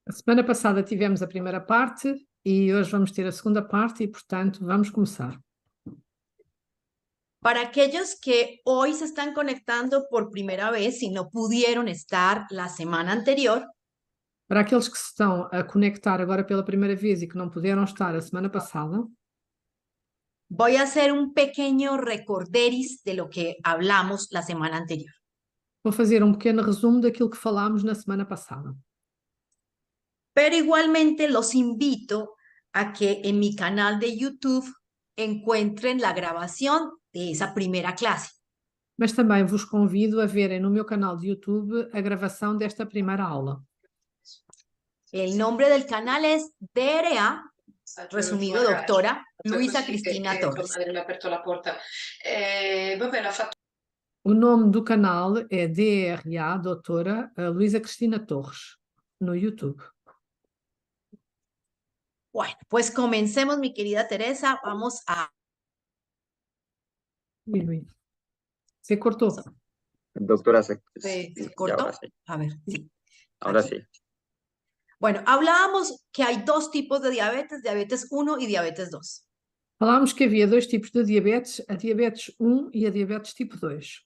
A semana passada tivemos a primeira parte e hoje vamos ter a segunda parte e, portanto, vamos começar. Para aquellos que hoy se están conectando por primera vez y no pudieron estar la semana anterior, Para aqueles que se estão a conectar agora pela primeira vez e que não puderam estar a semana passada, voy a hacer un pequeño recorderis de lo que hablamos la semana anterior. vou fazer um pequeno resumo daquilo que falámos na semana passada. Pero igualmente los invito a que en mi canal de YouTube encuentren la grabación de esa primera clase. Mas também vos convido a verem no meu canal de YouTube a gravação desta primeira aula. El nombre del canal es DRA, resumido doctora Luisa Cristina Torres. O nome do canal é DRA, doutora Luisa Cristina Torres, no YouTube. Bueno, pues comencemos, mi querida Teresa. Vamos a... Ui. Se cortou. Doctora, ¿Se sí, cortó? ahora sí. A ver, sí. Ahora Aquí. sí. Bueno, hablábamos que hay dos tipos de diabetes 1 y diabetes 2. Falámos que havia dois tipos de diabetes, a diabetes 1 e a diabetes tipo 2.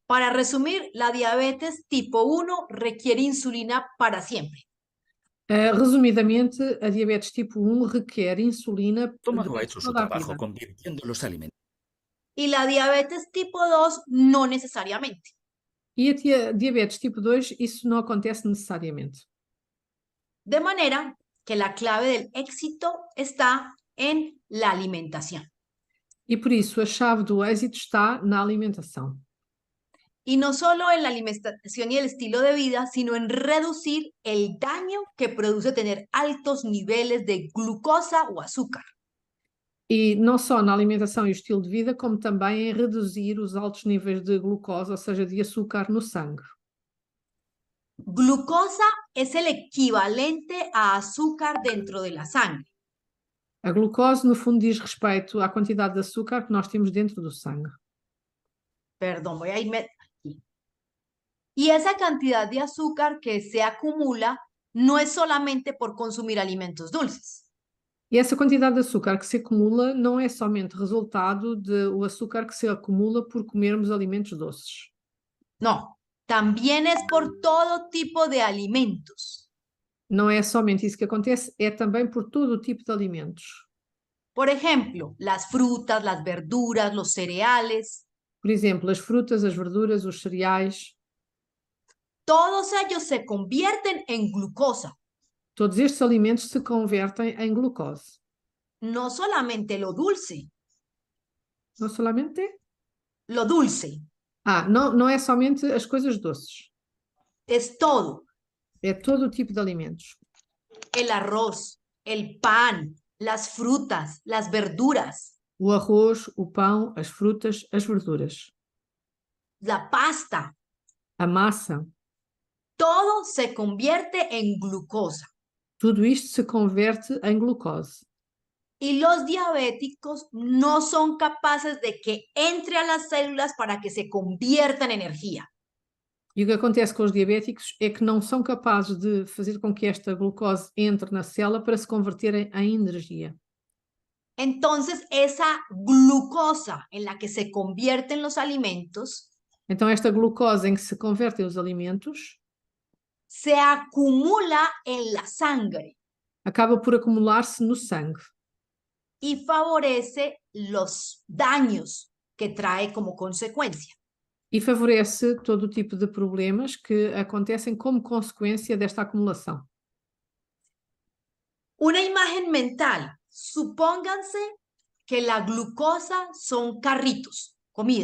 Para resumir, la diabetes tipo 1 requiere insulina para siempre. Resumidamente, a diabetes tipo 1 requer insulina Estómago ha hecho su toda a trabajo vida. convirtiendo los alimentos. Y la diabetes tipo 2 no necesariamente. E a diabetes tipo 2, isso não acontece necessariamente. De manera que la clave del éxito está en la alimentación. E por isso a chave do êxito está na alimentação. Y no solo en la alimentación y el estilo de vida, sino en reducir el daño que produce tener altos niveles de glucosa o azúcar. E não só na alimentação e o estilo de vida, como também em reduzir os altos níveis de glucose, ou seja, de açúcar no sangue. Glucosa es el equivalente a azúcar dentro de la sangre. A glucose, no fundo, diz respeito à quantidade de açúcar que nós temos dentro do sangue. Perdón, voy a irme aquí. Y esa cantidad de azúcar que se acumula no es solamente por consumir alimentos dulces. E essa quantidade de açúcar que se acumula não é somente resultado do açúcar que se acumula por comermos alimentos doces. No, también es por todo tipo de alimentos. Não é somente isso que acontece, é também por todo o tipo de alimentos. Por ejemplo, las frutas, las verduras, los cereales. Por exemplo, as frutas, as verduras, os cereais. Todos ellos se convierten en glucosa. Todos estes alimentos se convertem em glucose. No solamente lo dulce. Não solamente? Lo dulce. Não é somente as coisas doces. Es todo. É todo o tipo de alimentos. El arroz, el pan, las frutas, las verduras. O arroz, o pão, as frutas, as verduras. La pasta. A massa. Todo se convierte en glucosa. Tudo isto se converte em glucose. Y los diabéticos no son capaces de que entre a las células para que se convierta en energía. E o que acontece com os diabéticos é que não são capazes de fazer com que esta glucose entre na célula para se converter em energia. Entonces, esa glucosa en la que se convierten los alimentos Então esta glucose em que se convertem os alimentos se acumula en la sangre acaba por acumular-se no sangue y favorece los daños que trae como consecuencia. e favorece todo o tipo de problemas que acontecem como consequência desta acumulação. Una imagen mental. Supónganse que la glucosa son carritos,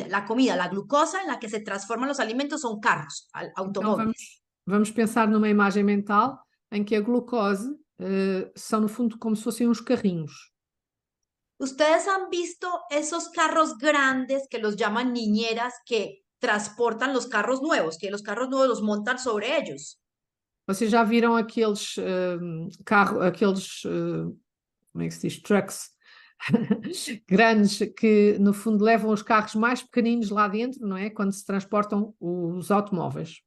la glucosa en la que se transforman los alimentos son carros, automóviles. Então vamos pensar numa imagem mental em que a glucose são no fundo como se fossem uns carrinhos. Ustedes han visto esos carros grandes que los llaman niñeras que transportan los carros nuevos, que los carros nuevos los montan sobre ellos. Vocês já viram aqueles como é que se diz? Trucks grandes que no fundo levam os carros mais pequeninos lá dentro, não é? Quando se transportam os automóveis.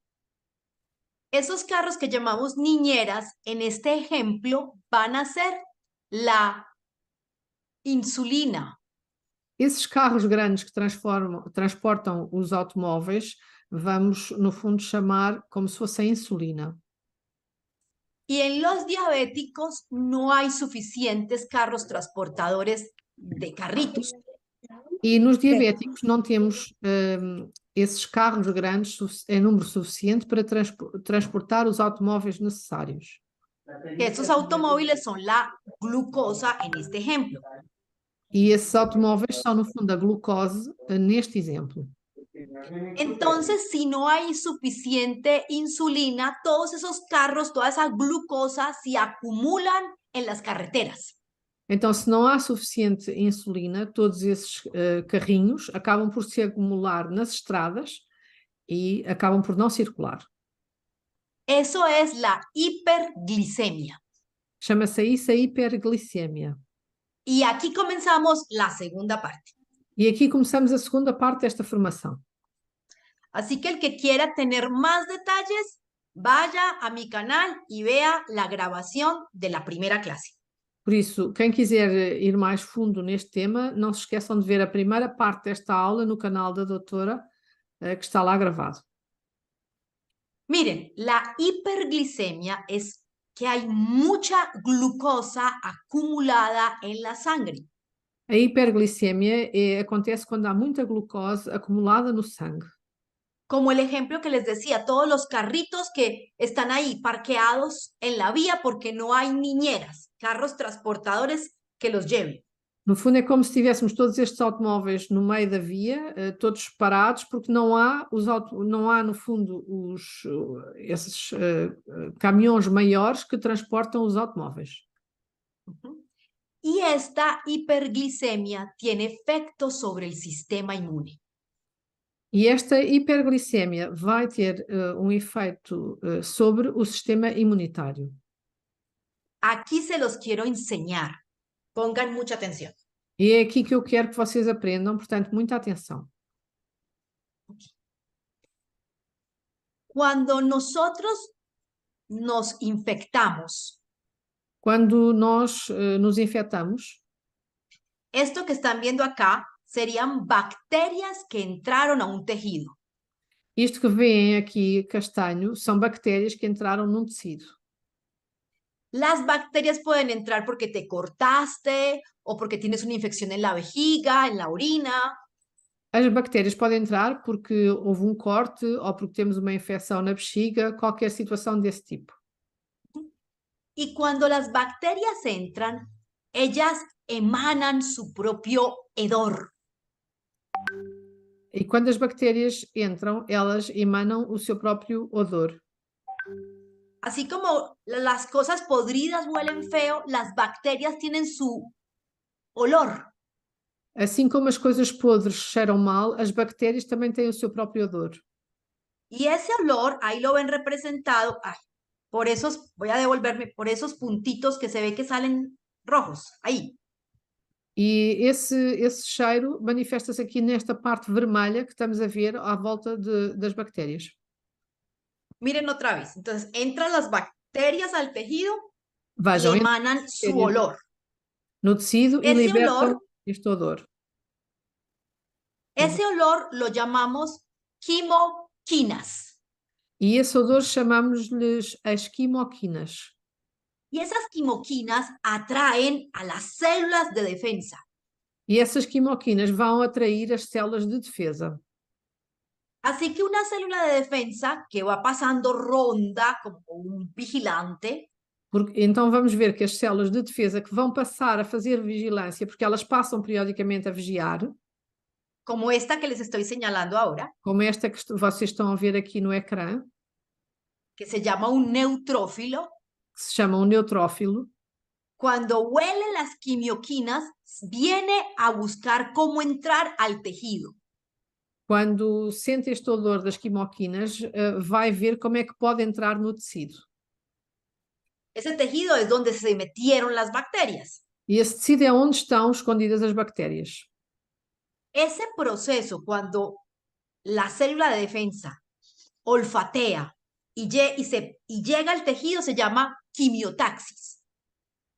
Esos carros que llamamos niñeras, en este ejemplo, van a ser la insulina. Esses carros grandes que transportam os automóveis, vamos, no fundo, chamar como se fosse a insulina. Y en los diabéticos no hay suficientes carros transportadores de carritos. E nos diabéticos não temos esses carros grandes em número suficiente para transportar os automóveis necessários. Que estos automóviles son la glucosa en este ejemplo. E esses automóveis são, no fundo, a glucose neste exemplo. Entonces, si no hay suficiente insulina, todos esos carros, toda esa glucosa se acumulan en las carreteras. Então, se não há suficiente insulina, todos esses carrinhos acabam por se acumular nas estradas e acabam por não circular. Eso es la hiperglicemia. Chama-se isso a hiperglicemia. Y aquí comenzamos la segunda parte. E aqui começamos a segunda parte desta formação. Así que el que quiera tener más detalles, vaya a mi canal y vea la grabación de la primera clase. Por isso, quem quiser ir mais fundo neste tema, não se esqueçam de ver a primeira parte desta aula no canal da doutora, que está lá gravado. Miren, la hiperglicemia es que hay mucha glucosa acumulada en la sangre. A hiperglicemia acontece quando há muita glucose acumulada no sangue. Como el ejemplo que les decía, todos los carritos que están ahí parqueados en la vía porque no hay niñeras, carros transportadores que los lleven. No fundo é como se tivéssemos todos estes automóveis no meio da via, todos parados, porque não há, no fundo, esses caminhões maiores que transportam os automóveis. Y esta hiperglicemia tiene efectos sobre el sistema inmune. E esta hiperglicemia vai ter efeito sobre o sistema imunitário. Aquí se los quiero enseñar. Pongan mucha atención. E é aqui que eu quero que vocês aprendam, portanto, muita atenção. Cuando nosotros nos infectamos, Quando nós nos infectamos, esto que están viendo acá serían bacterias que entraron a un tejido. isto que veem aqui castanho são bactérias que entraram num tecido. Las bacterias pueden entrar porque te cortaste o porque tienes una infección en la vejiga, en la orina. As bactérias podem entrar porque houve um corte ou porque temos uma infecção na bexiga, qualquer situação desse tipo. Y cuando las bacterias entran, ellas emanan su propio hedor. E quando as bactérias entram, elas emanam o seu próprio odor. Así como las cosas podridas huelen feo, las bacterias tienen su olor. Assim como as coisas podres cheiram mal, as bactérias também têm o seu próprio odor. Y ese olor, ahí lo ven representado, por esos, voy a devolverme, por esos puntitos que se ve que salen rojos, ahí. E esse cheiro manifesta-se aqui nesta parte vermelha que estamos a ver à volta das bactérias. Miren otra vez. Entonces, entran las bacterias al tejido Vejam, y emanan su olor. no tecido e Esse libertam olor- este odor. Ese olor lo llamamos quimoquinas. E esse odor chamamos-lhes as quimoquinas. Y esas quimoquinas atraen a las células de defensa. E essas quimoquinas vão atrair as células de defesa. Así que una célula de defensa que va pasando ronda como un vigilante, Então vamos ver que as células de defesa que vão passar a fazer vigilância, porque elas passam periodicamente a vigiar, como esta que les estoy señalando ahora, como esta que vocês estão a ver aqui no ecrã, que se llama un neutrófilo, que se chama um neutrófilo, cuando huele las quimioquinas, viene a buscar cómo entrar al tejido. quando sente este odor das quimoquinas, vai ver como é que pode entrar no tecido. Ese tejido es donde se metieron las bacterias. E esse tecido é onde estão escondidas as bactérias. Ese proceso, cuando la célula de defensa olfatea y llega al tejido se llama quimiotaxis.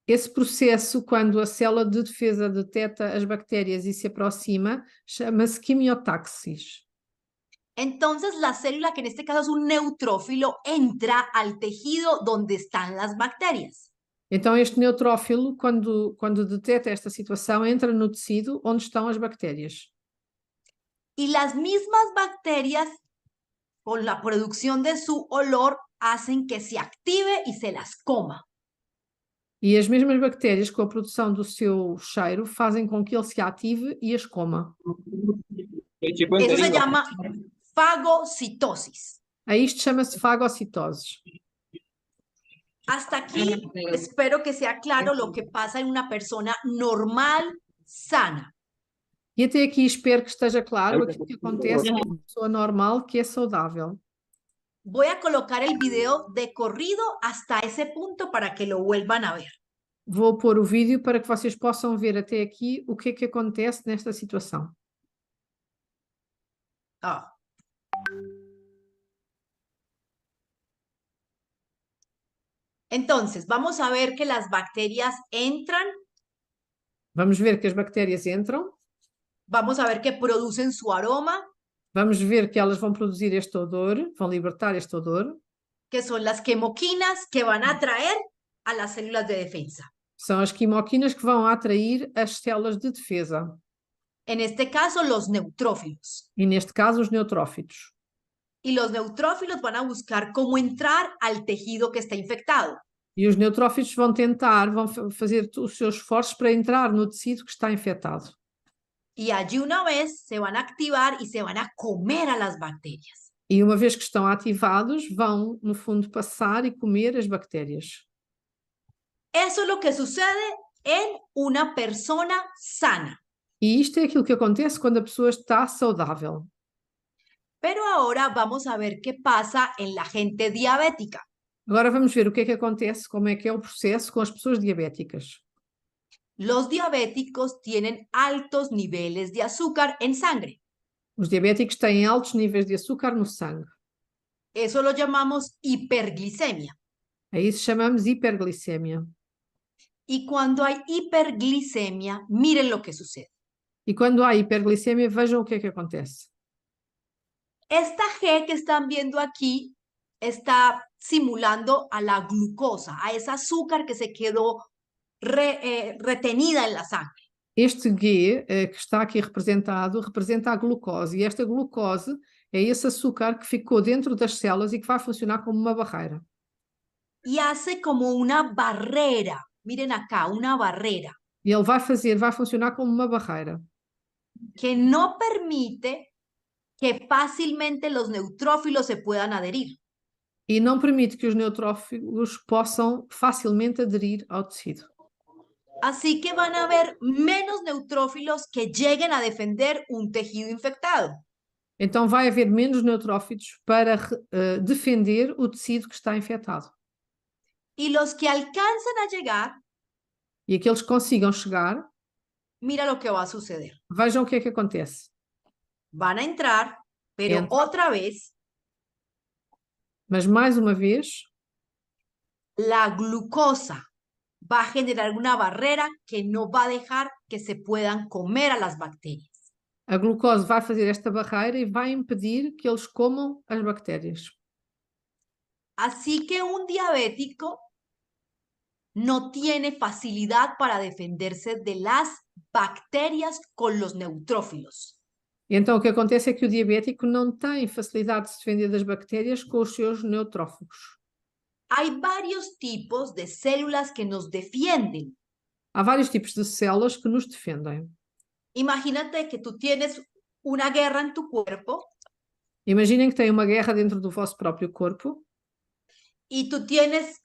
Esse processo, quando a célula de defesa detecta as bactérias e se aproxima, chama-se quimiotaxis. Entonces la célula, que en este caso es un neutrófilo, entra al tejido donde están las bacterias. Então, este neutrófilo, quando detecta esta situação, entra no tecido onde estão as bactérias. Y las mismas bacterias, con la producción de su olor, hacen que se active y se las coma. E as mesmas bactérias, com a produção do seu cheiro, fazem com que ele se ative e as coma. Eso se llama fagocitosis. A isto chama-se fagocitose. Hasta aquí espero que sea claro lo que pasa en una persona normal, sana. E até aqui espero que esteja claro aquilo que acontece com uma pessoa normal que é saudável. Voy a colocar el video de corrido hasta ese punto para que lo vuelvan a ver. Vou pôr o vídeo para que vocês possam ver até aqui o que é que acontece nesta situação. Ah. Entonces, vamos a ver que las bacterias entran. Vamos ver que as bactérias entram. Vamos a ver que producen su aroma. Vamos ver que elas vão produzir este odor, vão libertar este odor. Que son las quimoquinas que van a atraer a las células de defensa. São as quimoquinas que vão atrair as células de defesa. En este caso, los neutrófilos. E neste caso, os neutrófitos. Y los neutrófilos van a buscar cómo entrar al tejido que está infectado. E os neutrófitos vão fazer os seus esforços para entrar no tecido que está infectado. Y allí una vez se van a activar y se van a comer a las bacterias. E uma vez que estão ativados, vão, no fundo, passar e comer as bactérias. Eso es lo que sucede en una persona sana. E isto é aquilo que acontece quando a pessoa está saudável. Pero ahora vamos a ver qué pasa en la gente diabética. Agora vamos ver o que é que acontece, como é que é o processo com as pessoas diabéticas. Los diabéticos tienen altos niveles de azúcar en sangre. Os diabéticos têm altos níveis de açúcar no sangue. Eso lo llamamos hiperglicemia. A isso chamamos hiperglicemia. Y cuando hay hiperglicemia, miren lo que sucede. E quando há hiperglicemia, vejam o que é que acontece. Esta G que están viendo aquí está simulando a la glucosa, a ese azúcar que se quedó retenida en la sangre. Este G que está aqui representado representa a glucose, e esta glucose é esse açúcar que ficou dentro das células e que vai funcionar como uma barreira. Y hace como una barrera, miren acá, una barrera. E ele vai funcionar como uma barreira. Que no permite que fácilmente los neutrófilos se puedan adherir. E não permite que os neutrófilos possam facilmente aderir ao tecido. Así que van a haber menos neutrófilos que lleguen a defender un tejido infectado. Então vai haver menos neutrófilos para defender o tecido que está infectado. Y los que alcanzan a llegar, E aqueles que consigam chegar, mira lo que va a suceder. vejam o que é que acontece. Van a entrar, pero otra vez, mas mais uma vez, la glucosa va a generar una barrera que no va a dejar que se puedan comer a las bacterias. a glucose vai fazer esta barreira e vai impedir que eles comam as bactérias. Así que un diabético no tiene facilidad para defenderse de las bacterias con los neutrófilos. E então o que acontece é que o diabético não tem facilidade de se defender das bactérias com os seus neutrófagos. Hay varios tipos de células que nos defienden. Há vários tipos de células que nos defendem. Imagínate que tú tienes una guerra en tu cuerpo. Imaginem que têm uma guerra dentro do vosso próprio corpo. Y tú tienes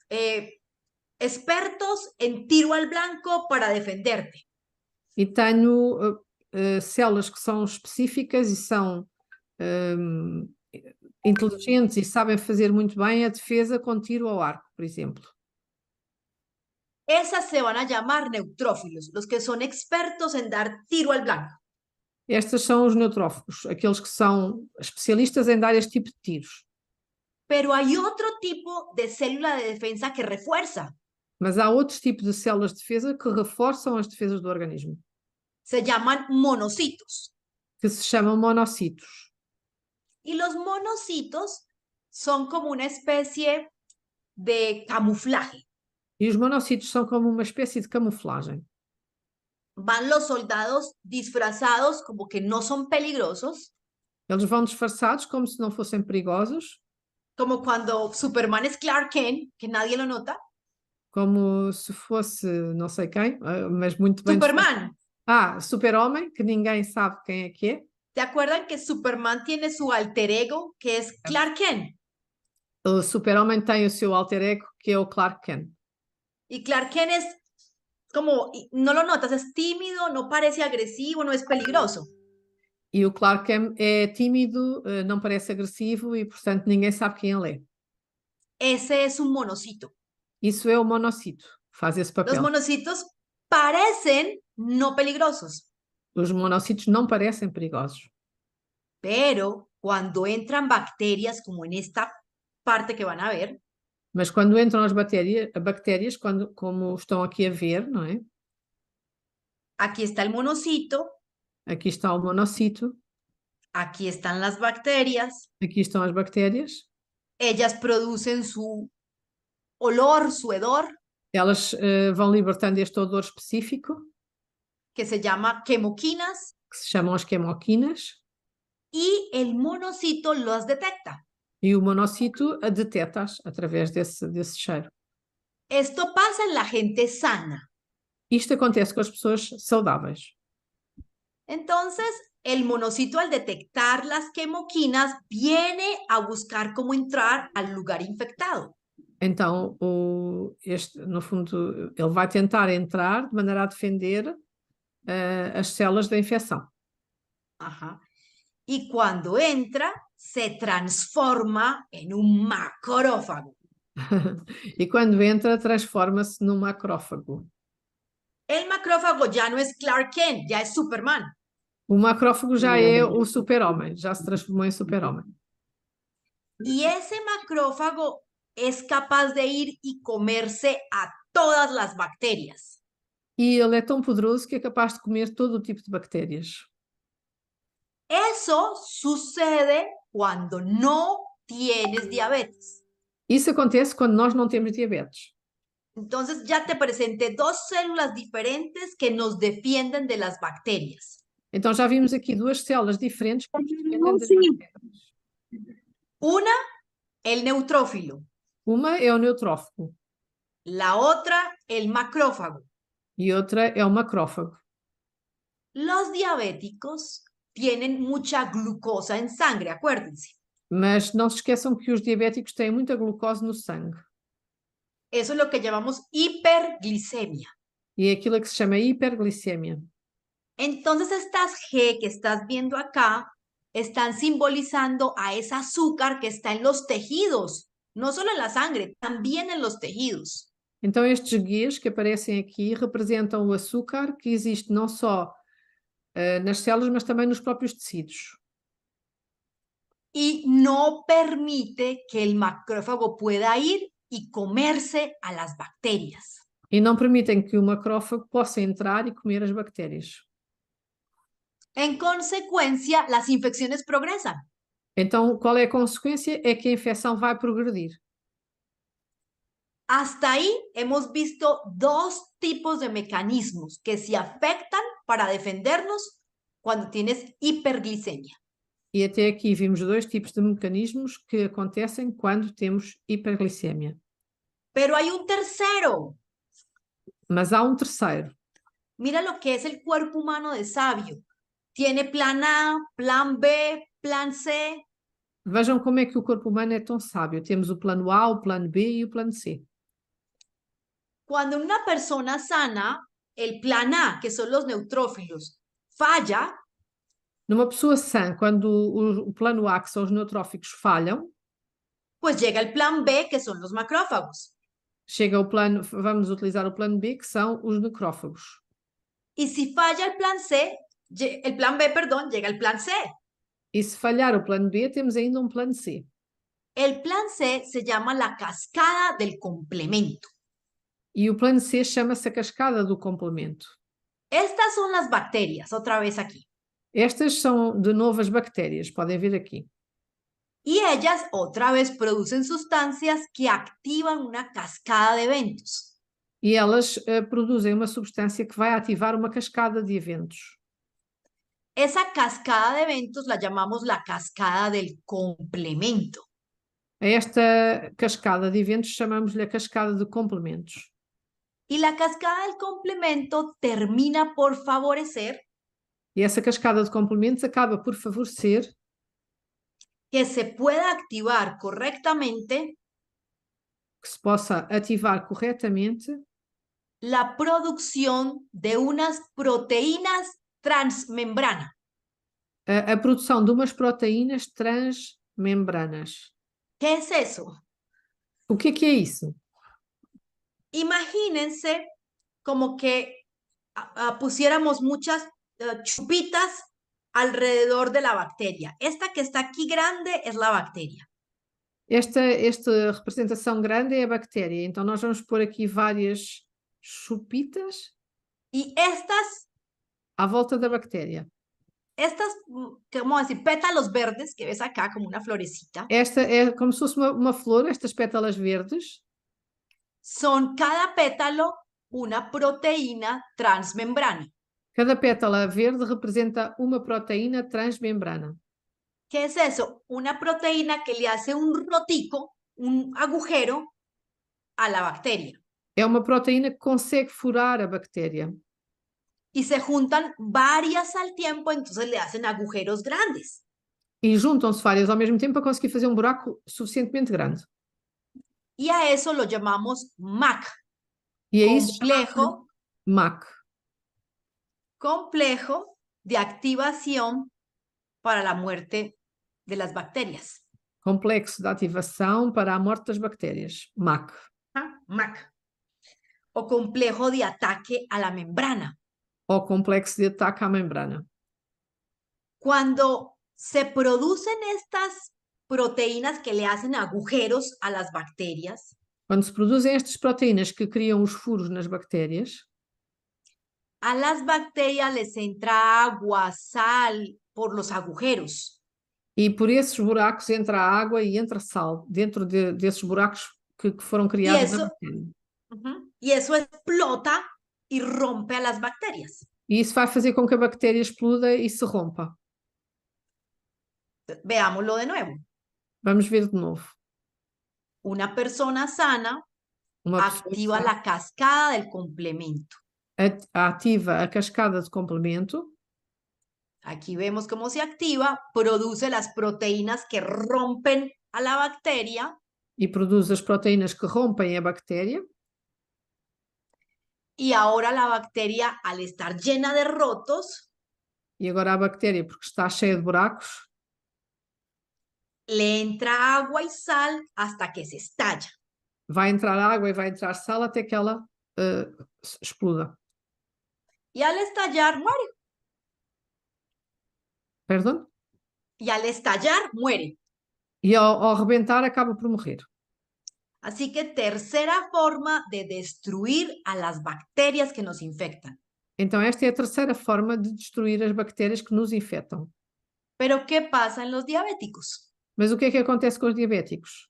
expertos en tiro al blanco para defenderte. E tenho células que são específicas e são inteligentes e sabem fazer muito bem a defesa com tiro ao arco, por exemplo. Esas se van a llamar neutrófilos, los que son expertos en dar tiro al blanco. Estes são os neutrófagos, aqueles que são especialistas em dar este tipo de tiros. Pero hay otro tipo de célula de defensa que refuerza. Mas há outros tipos de células de defesa que reforçam as defesas do organismo, Se llaman monocitos. que se chamam monocitos. Y los monocitos son como una especie de camuflaje. E os monocitos são como uma espécie de camuflagem. Van los soldados disfrazados como que no son peligrosos, Eles vão disfarçados como se não fossem perigosos, como cuando Superman es Clark Kent, que nadie lo nota. como se fosse não sei quem, mas muito bem disfarçado. Superman. Ah, Super-Homem, que ninguém sabe quem é que é. ¿Te acuerdan que Superman tiene su alter ego, que es Clark Kent? O Super-Homem tem o seu alter ego, que é o Clark Kent. Y Clark Kent es como, no lo notas, es tímido, no parece agresivo, no es peligroso. E o Clark Kent é tímido, não parece agressivo e, portanto, ninguém sabe quem ele é. Ese es un monocito. Isso é o monocito, faz esse Los papel. monocitos parecen no peligrosos, Os monocitos não parecem perigosos, pero cuando entran bacterias, como en esta parte que van a ver, mas quando entram as bactérias como estão aqui a ver, não é? aquí está el monocito, Aqui está o monocito, aquí están las bacterias, aqui estão as bactérias. ellas producen su olor, su hedor, Elas vão libertando este odor específico, que se llama quemoquinas, que se chamam as quemoquinas, y el monocito los detecta. e o monocito a detecta-as através desse cheiro. Esto pasa en la gente sana. Isto acontece com as pessoas saudáveis. Entonces, el monocito al detectar las quemoquinas viene a buscar cómo entrar al lugar infectado. Então, no fundo, ele vai tentar entrar de maneira a defender as células da infecção. Ajá. Y cuando entra, se transforma en un macrófago. E quando entra, transforma-se num macrófago. El macrófago ya no es Clark Kent, ya es Superman. O macrófago já é o super-homem, já se transformou em super-homem. Y ese macrófago es capaz de ir y comerse a todas las bacterias. E ele é tão poderoso que é capaz de comer todo o tipo de bactérias. Eso sucede cuando no tienes diabetes. Isso acontece quando nós não temos diabetes. Entonces ya te presenté dos células diferentes que nos defienden de las bacterias. Então já vimos aqui duas células diferentes que nos defendem das bactérias. Una, el neutrófilo. Uma é o neutrófago La otra, el macrófago. e outra é o macrófago. Los diabéticos tienen mucha glucosa en sangre, acuérdense. Mas não se esqueçam que os diabéticos têm muita glucose no sangue. Eso es lo que llamamos hiperglicemia. E é aquilo que se chama hiperglicemia. Entonces estas G que estás viendo acá están simbolizando a ese azúcar que está en los tejidos, no solo en la sangre, también en los tejidos. Então estes guias que aparecem aqui representam o açúcar que existe não só nas células, mas também nos próprios tecidos. Y no permite que el macrófago pueda ir y comerse a las bacterias. E não permitem que o macrófago possa entrar e comer as bactérias. En consecuencia, las infecciones progresan. Então, qual é a consequência? É que a infecção vai progredir. Hasta ahí hemos visto dos tipos de mecanismos que se afectan para defendernos cuando tienes hiperglicemia. E até aqui vimos dois tipos de mecanismos que acontecem quando temos hiperglicemia. Pero hay un tercero. Mas há um terceiro. Mira lo que es el cuerpo humano de sabio. Tiene plan A, plan B, plan C. Vejam como é que o corpo humano é tão sábio. Temos o plano A, o plano B e o plano C. Cuando una persona sana, el plan A, que son los neutrófilos, falla, Numa pessoa sã, quando o plano A, que são os neutróficos, falham, pues llega el plan B, que son los macrófagos. chega o plano, vamos utilizar o plano B, que são os necrófagos. Y si falla el plan C, el plan B, perdón, llega el plan C. E se falhar o plano B, temos ainda um plano C. El plan C se llama la cascada del complemento. E o plano C chama-se a cascada do complemento. Estas son las bacterias, otra vez aquí. Estas são de novo as bactérias, podem ver aqui. Y ellas otra vez producen sustancias que activan una cascada de eventos. E elas produzem uma substância que vai ativar uma cascada de eventos. Esa cascada de eventos la llamamos la cascada del complemento. A esta cascada de eventos chamamos-lhe a cascada de complementos. Y la cascada del complemento termina por favorecer E essa cascada de complementos acaba por favorecer que se pueda activar correctamente que se possa ativar corretamente la producción de unas proteínas transmembrana. a produção de umas proteínas transmembranas. ¿Qué es eso? O que é isso? Imagínense como que pusiéramos muchas chupitas alrededor de la bacteria. Esta que está aquí grande es la bacteria. Esta representação grande é a bactéria. Então nós vamos pôr aqui várias chupitas Y estas, à volta da bactéria. ¿cómo decir? Pétalos verdes que ves acá como una florecita. Esta é como se fosse uma flor, estas pétalas verdes. Son cada pétalo una proteína transmembrana. Cada pétala verde representa uma proteína transmembrana. ¿Qué es eso? Una proteína que le hace un rotico, un agujero a la bacteria. É uma proteína que consegue furar a bactéria. Y se juntan varias al tiempo, entonces le hacen agujeros grandes. E juntam-se várias ao mesmo tempo para conseguir fazer um buraco suficientemente grande. Y a eso lo llamamos MAC. E é isso Complejo, MAC. complejo de activación para la muerte de las bacterias. Complexo de ativação para a morte das bactérias. MAC. MAC. O complejo de ataque a la membrana. Ou complexo de ataque à membrana. Cuando se producen estas proteínas que le hacen agujeros a las bacterias, Quando se produzem estas proteínas que criam os furos nas bactérias, a las bacterias les entra agua, sal por los agujeros. e por esses buracos entra a água e entra sal, dentro desses buracos que foram criados na bactéria. Y eso explota y rompe a las bacterias. E isso vai fazer com que a bactéria exploda e se rompa. Veámoslo de nuevo. Vamos ver de novo. Una persona sana Uma pessoa activa la cascada del complemento. ativa a cascada de complemento. Aquí vemos cómo se activa, produce las proteínas que rompen a la bacteria. E produz as proteínas que rompem a bactéria. Y ahora la bacteria, al estar llena de rotos, E agora a bactéria, porque está cheia de buracos, le entra agua y sal hasta que se estalla. vai entrar água e vai entrar sal até que ela exploda. Y al estallar, muere. Perdão? Y al estallar, muere. E ao rebentar acaba por morrer. Así que tercera forma de destruir a las bacterias que nos infectan. Então esta é a terceira forma de destruir as bactérias que nos infectam. Pero ¿qué pasa en los diabéticos? Mas o que é que acontece com os diabéticos?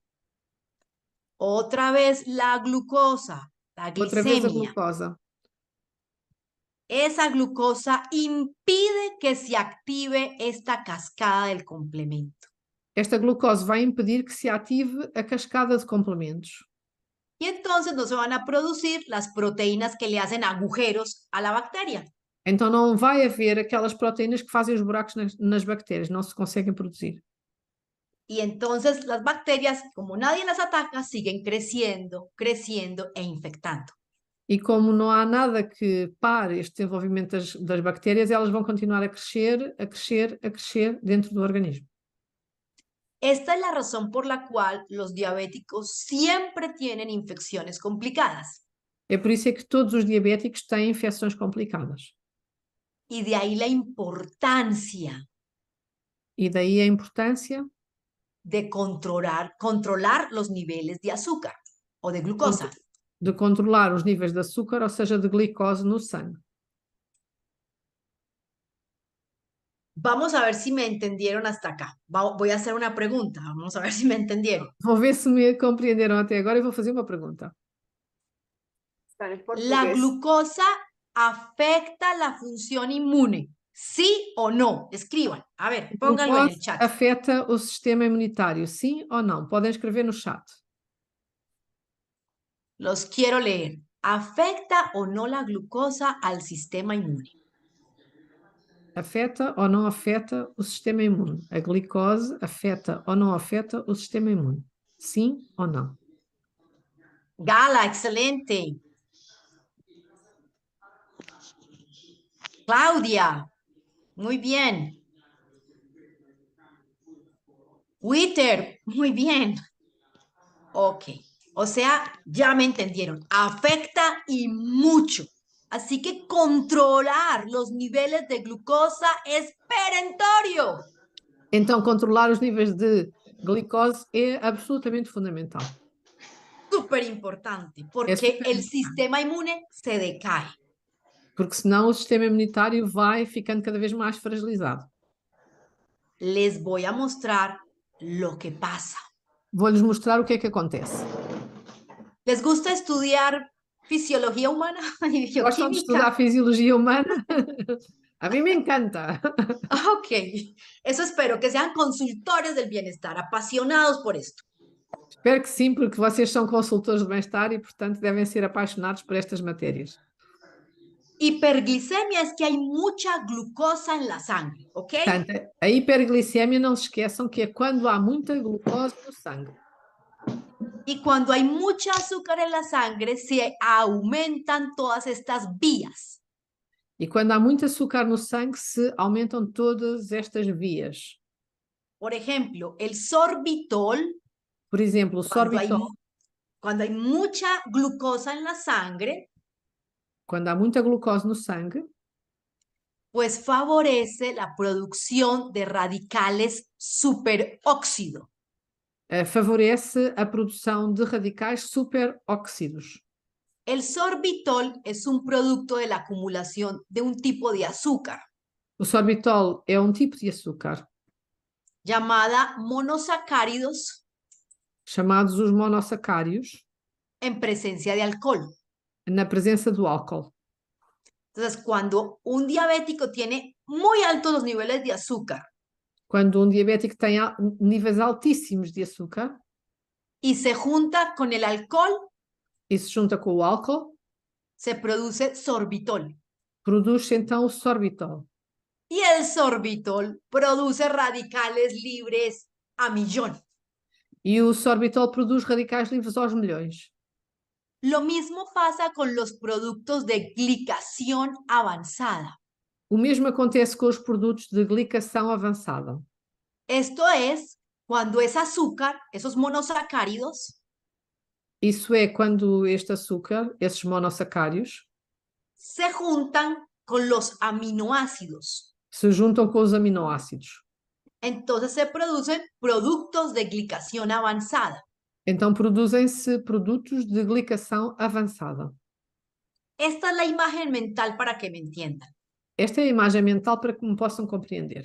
Otra vez la glucosa, la Outra vez a glicemia. glucosa. Esa glucosa impide que se active esta cascada del complemento. Esta glucose vai impedir que se ative a cascada de complementos. Y entonces no se van a producir las proteínas que le hacen agujeros a la bacteria. Então não vai haver aquelas proteínas que fazem os buracos nas bactérias, não se conseguem produzir. Y entonces las bacterias, como nadie las ataca, siguen creciendo, creciendo e infectando. E como não há nada que pare este desenvolvimento das bactérias, elas vão continuar a crescer, a crescer, a crescer dentro do organismo. Esta es la razón por la cual los diabéticos siempre tienen infecciones complicadas. É por isso é que todos os diabéticos têm infecções complicadas. Y de ahí la importancia E daí a importância de controlar los niveles de azúcar o de glucosa. De controlar os níveis de açúcar, ou seja, de glicose no sangue. Vamos a ver si me entendieron hasta acá. Voy a hacer una pregunta. Vamos a ver si me entendieron. Vou ver se me compreenderam até agora e vou fazer uma pergunta. ¿La glucosa afecta la función inmune? ¿Sí o no? Escriban. A ver, pónganlo en el Glicose chat. afeta o sistema imunitário, sim ou não? Podem escrever no chat. Los quiero leer. ¿Afecta o no la glucosa al sistema inmune? Afeta ou não afeta o sistema imune? A glicose afeta ou não afeta o sistema imune? Sim ou não? Gala, excelente. Claudia, muy bien. Witter, muy bien. Ok, o sea, ya me entendieron. Afecta y mucho. Así que controlar los niveles de glucosa es perentorio. Então, controlar os níveis de glicose é absolutamente fundamental. Súper importante, porque súper el importante. sistema inmune se decae. Porque senão o sistema imunitário vai ficando cada vez mais fragilizado. Les voy a mostrar lo que pasa. Vou-lhes mostrar o que é que acontece. ¿Les gusta estudiar fisiología humana y Gostam de bioquímica? estudar fisiologia humana? A mim me encanta. Ok, eso espero, que sean consultores del bienestar, apasionados por esto. Espero que sim, porque vocês são consultores de bem-estar e, portanto, devem ser apaixonados por estas matérias. Hiperglicemia es que hay mucha glucosa en la sangre, ¿ok? Portanto, a hiperglicemia, não se esqueçam que é quando há muita glucose no sangue. Y cuando hay mucha azúcar en la sangre, se aumentan todas estas vías. E quando há muito açúcar no sangue, se aumentam todas estas vias. Por ejemplo, el sorbitol, Por exemplo, o sorbitol, cuando hay mucha glucosa en la sangre, quando há muita glucose no sangue, pues favorece la producción de radicales superóxido. favorece a produção de radicais superóxidos. El sorbitol es un producto de la acumulación de un tipo de azúcar O sorbitol é um tipo de açúcar llamada monosacáridos chamados os monossacários en presencia de alcohol. na presença do álcool. Entonces, cuando un diabético tiene muy altos los niveles de azúcar Quando um diabético tem níveis altíssimos de açúcar y se junta con el alcohol, e se junta com o álcool, se produce sorbitol. produz então o sorbitol. Y el sorbitol produce radicales libres a millón. E o sorbitol produz radicais livres aos milhões. Lo mismo pasa con los productos de glicación avanzada. O mesmo acontece com os produtos de glicação avançada. Esto es cuando es azúcar, esos monosacáridos, Isso é quando este açúcar, esses monossacários, se juntan con los aminoácidos. se juntam com os aminoácidos. Entonces se producen productos de glicación avanzada. Então produzem-se produtos de glicação avançada. Esta es la imagen mental para que me entiendan. Esta é a imagem mental para que me possam compreender.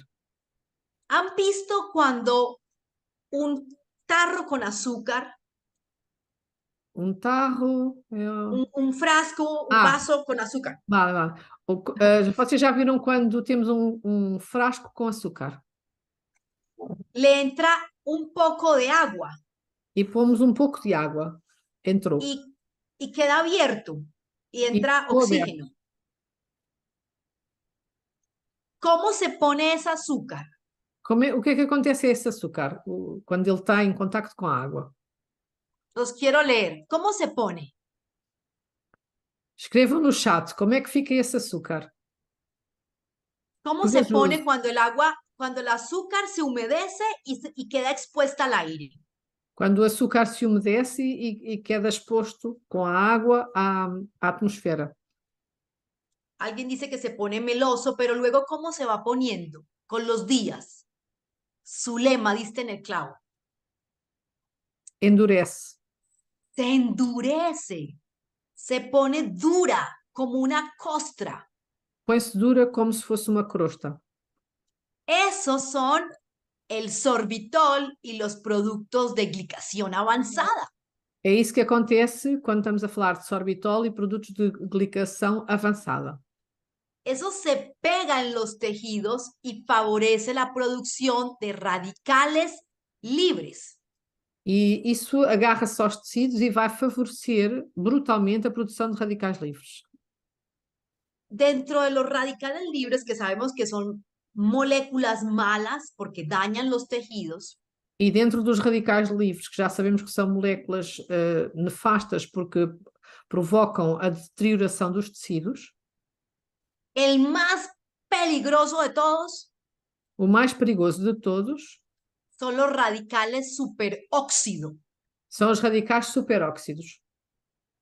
¿Han visto cuando un tarro con azúcar, Um tarro... un frasco, un vaso con azúcar, Vá. Vocês já viram quando temos um frasco com açúcar le entra un poco de agua e pomos um pouco de água? Entrou. y queda abierto y entra ficou aberto. oxígeno? ¿Cómo se pone ese azúcar? O que é que acontece a esse açúcar quando ele está em contacto com a água? Los quiero leer. ¿Cómo se pone? Escrevam no chat como é que fica esse açúcar. ¿Cómo se pone cuando el azúcar se humedece y queda expuesta al aire? Quando o açúcar se umedece e queda exposto com a água à atmosfera. Alguien dice que se pone meloso, pero luego ¿cómo se va poniendo? Con los días. Zulema, diste en el clavo. endurece, se endurece, se pone dura como una costra. põe-se dura como se fosse uma crosta. Esos son el sorbitol y los productos de glicación avanzada. É isso que acontece quando estamos a falar de sorbitol e produtos de glicação avançada. Eso se pega en los tejidos y favorece la producción de radicales libres. E isso agarra-se aos tecidos e vai favorecer brutalmente a produção de radicais livres. Dentro de los radicales libres, que sabemos que son moléculas malas porque dañan los tejidos, E dentro dos radicais livres, que já sabemos que são moléculas nefastas porque provocam a deterioração dos tecidos, el más peligroso de todos o mais perigoso de todos son los radicales superóxido. são os radicais superóxidos.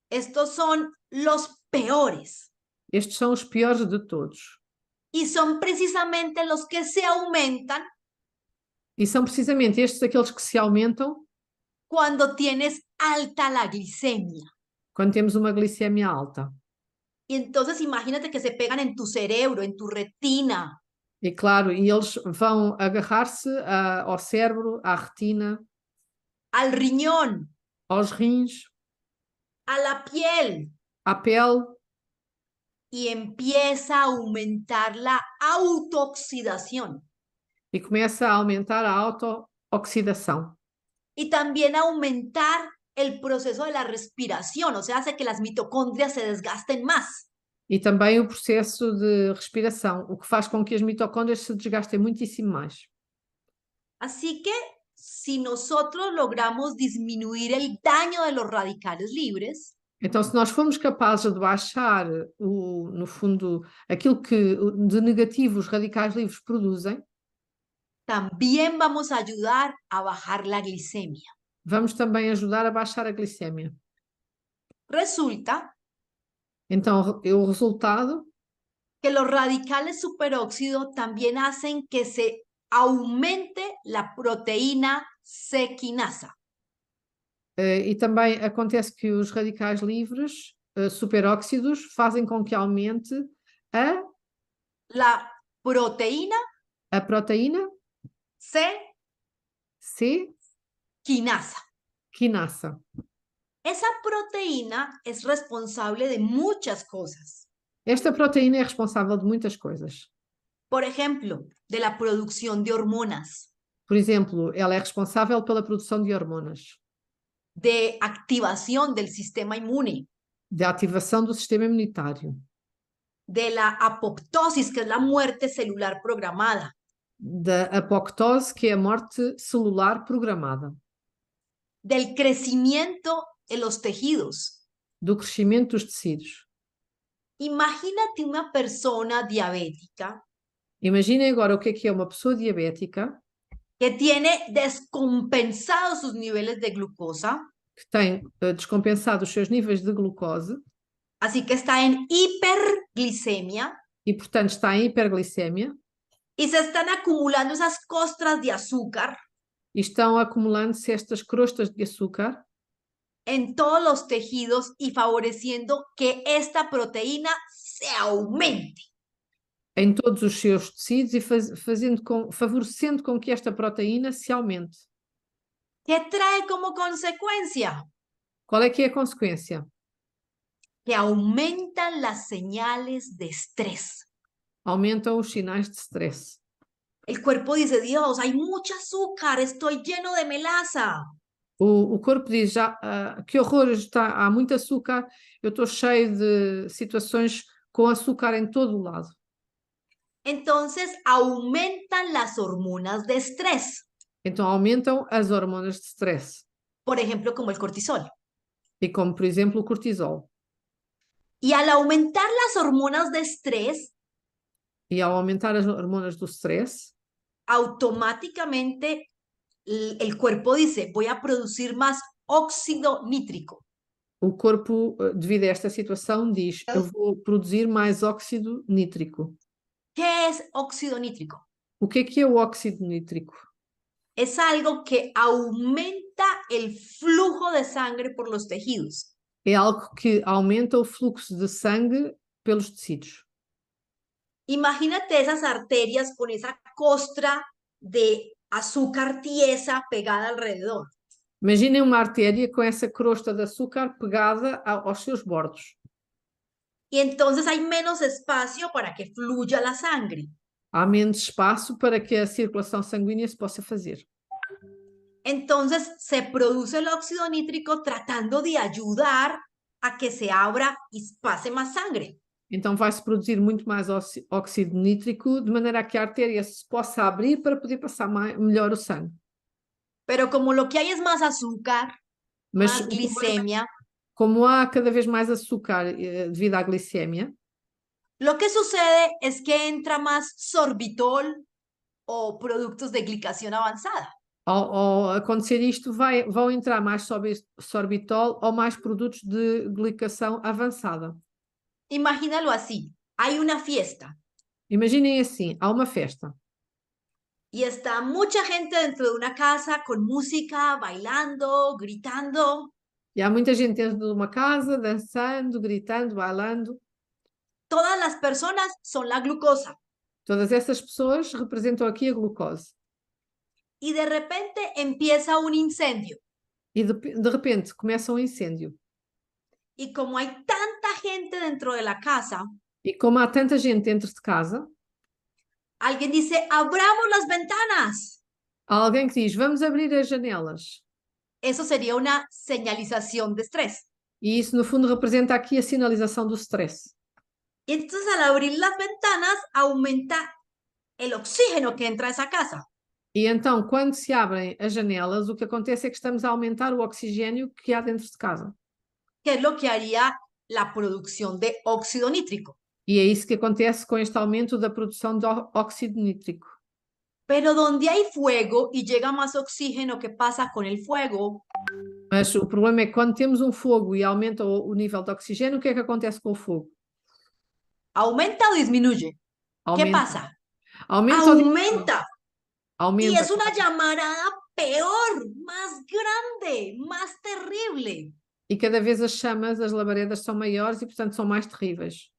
Estos son los peores Estes são os piores de todos. y son precisamente los que se aumentan E são precisamente estes aqueles que se aumentam cuando tienes alta la glicemia. quando temos uma glicemia alta. Y entonces imagínate que se pegan en tu cerebro, en tu retina, E claro, e eles vão agarrar-se ao cérebro, à retina, al riñón, aos rins, a la piel, à pele, y empieza a aumentar la autooxidación e começa a aumentar a autooxidação. y también a aumentar el proceso de la respiración, o sea, hace que las mitocondrias se desgasten más. E também o processo de respiração, o que faz com que as mitocôndrias se desgastem muitíssimo mais. Así que si nosotros logramos disminuir el daño de los radicales libres, Então, se nós formos capazes de baixar, no fundo, aquilo que de negativo os radicais livres produzem, también vamos a ayudar a bajar la glicemia. vamos também ajudar a baixar a glicemia. Resulta Então, o resultado que los radicales superóxido también hacen que se aumente la proteína C quinasa. e também acontece que os radicais livres, superóxidos, fazem com que aumente La proteína a proteína C quinasa. quinasa. Esa proteína es responsable de muchas cosas. Esta proteína é responsável de muitas coisas. Por ejemplo, de la producción de hormonas, Por exemplo, ela é responsável pela produção de hormonas, de activación del sistema inmune, de ativação do sistema imunitário, de la apoptosis, que es la muerte celular programada, da apoptose, que é a morte celular programada, del crecimiento de los tejidos. do crescimento dos tecidos. Imagínate una persona diabética Imaginem agora o que é uma pessoa diabética que tiene descompensados sus niveles de glucosa, que tem descompensado os seus níveis de glucose así que está en hiperglicemia e, portanto, está em hiperglicemia y se están acumulando esas costras de azúcar e estão acumulando-se estas crostas de açúcar en todos los tejidos y favoreciendo que esta proteína se aumente. em todos os seus tecidos e favorecendo com que esta proteína se aumente. ¿Qué trae como consecuencia? Qual é que é a consequência? Que aumentan las señales de estrés. Aumentam os sinais de stress. El cuerpo dice, Dios, hay mucho azúcar, estoy lleno de melaza. O corpo diz, que horror, há muito açúcar, eu estou cheio de situações com açúcar em todo o lado. Entonces aumentan las hormonas de estrés, Então aumentam as hormonas de stress, por ejemplo, como el cortisol. e como, por exemplo, o cortisol. Y al aumentar las hormonas de estrés, E ao aumentar as hormonas do stress, automáticamente el cuerpo dice, voy a producir más óxido nítrico. o corpo, devido a esta situação, diz, eu vou produzir mais óxido nítrico. ¿Qué es óxido nítrico? O que é o óxido nítrico? Es algo que aumenta el flujo de sangre por los tejidos. É algo que aumenta o fluxo de sangue pelos tecidos. Imagínate esas arterias con esa costra de azúcar tiesa pegada alrededor. Imaginem uma artéria com essa crosta de açúcar pegada aos seus bordos. Y entonces hay menos espacio para que fluya la sangre. Há menos espaço para que a circulação sanguínea se possa fazer. Entonces se produce el óxido nítrico tratando de ayudar a que se abra y pase más sangre. Então vai-se produzir muito mais óxido nítrico, de maneira a que a artéria se possa abrir para poder passar melhor o sangue. Pero como lo que hay es más azúcar, Mas más glicemia, como há cada vez mais açúcar devido à glicemia, lo que sucede es que entra más sorbitol o productos de glicación avanzada. ao acontecer isto, vão entrar mais sorbitol ou mais produtos de glicação avançada. Imagínalo así, hay una fiesta Imaginem assim, há uma festa y está mucha gente dentro de una casa con música, bailando, gritando. e há muita gente dentro de uma casa, dançando, gritando, bailando. Todas las personas son la glucosa Todas essas pessoas representam aqui a glucose. y de repente empieza un incendio. E de repente começa um incêndio. Y como hay tanta gente dentro de la casa, E como há tanta gente dentro de casa, alguien dice, abramos las ventanas. há alguém que diz, vamos abrir as janelas. Eso sería una señalización de estrés. E isso, no fundo, representa aqui a sinalização do stress. Y entonces al abrir las ventanas aumenta el oxígeno que entra a esa casa. E então, quando se abrem as janelas, o que acontece é que estamos a aumentar o oxigênio que há dentro de casa. Que es lo que haría la producción de óxido nítrico. E é isso que acontece com este aumento da produção de óxido nítrico. Pero donde hay fuego y llega más oxígeno, ¿qué pasa con el fuego? Mas o problema é que quando temos um fogo e aumenta o nível de oxigênio, o que é que acontece com o fogo? ¿Aumenta o disminuye? Aumenta. ¿Qué pasa? Aumenta. Ou diminui? Aumenta. Y Aumenta. es una llamarada peor, más grande, más terrible. E cada vez as chamas, as labaredas são maiores e, portanto, são mais terríveis.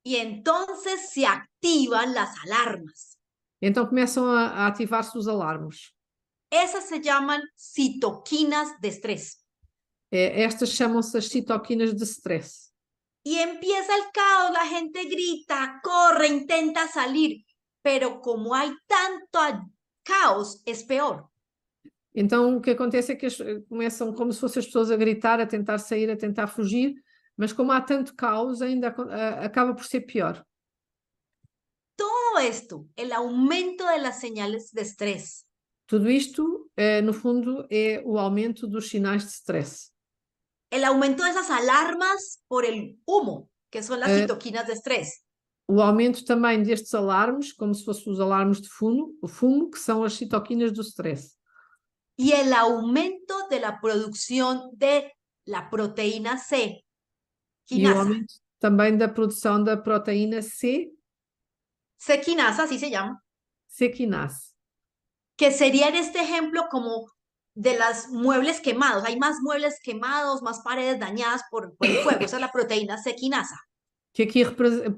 Y entonces se activan las alarmas. Então começam a ativar-se os alarmes. Esas se llaman citoquinas de estrés. Estas chamam-se as citoquinas de stress. Y empieza el caos, la gente grita, corre, intenta salir, pero como hay tanto caos, es peor. Então o que acontece é que começam como se fossem as pessoas a gritar, a tentar sair, a tentar fugir, mas como há tanto caos, ainda acaba por ser pior. Todo esto, el aumento de las señales de estrés, Tudo isto, no fundo, é o aumento dos sinais de stress. el aumento de esas alarmas por el humo, que son las citoquinas de estrés. O aumento também destes alarmes, como se fossem os alarmes de fumo, que são as citoquinas do stress. Y el aumento de la producción de la proteína C, E o quinasa. aumento também da produção da proteína C-quinasa, así se llama. C-quinase. Que sería en este ejemplo como de los muebles quemados. Hay más muebles quemados, más paredes dañadas por el fuego. Esa es la proteína C-quinasa. Que aqui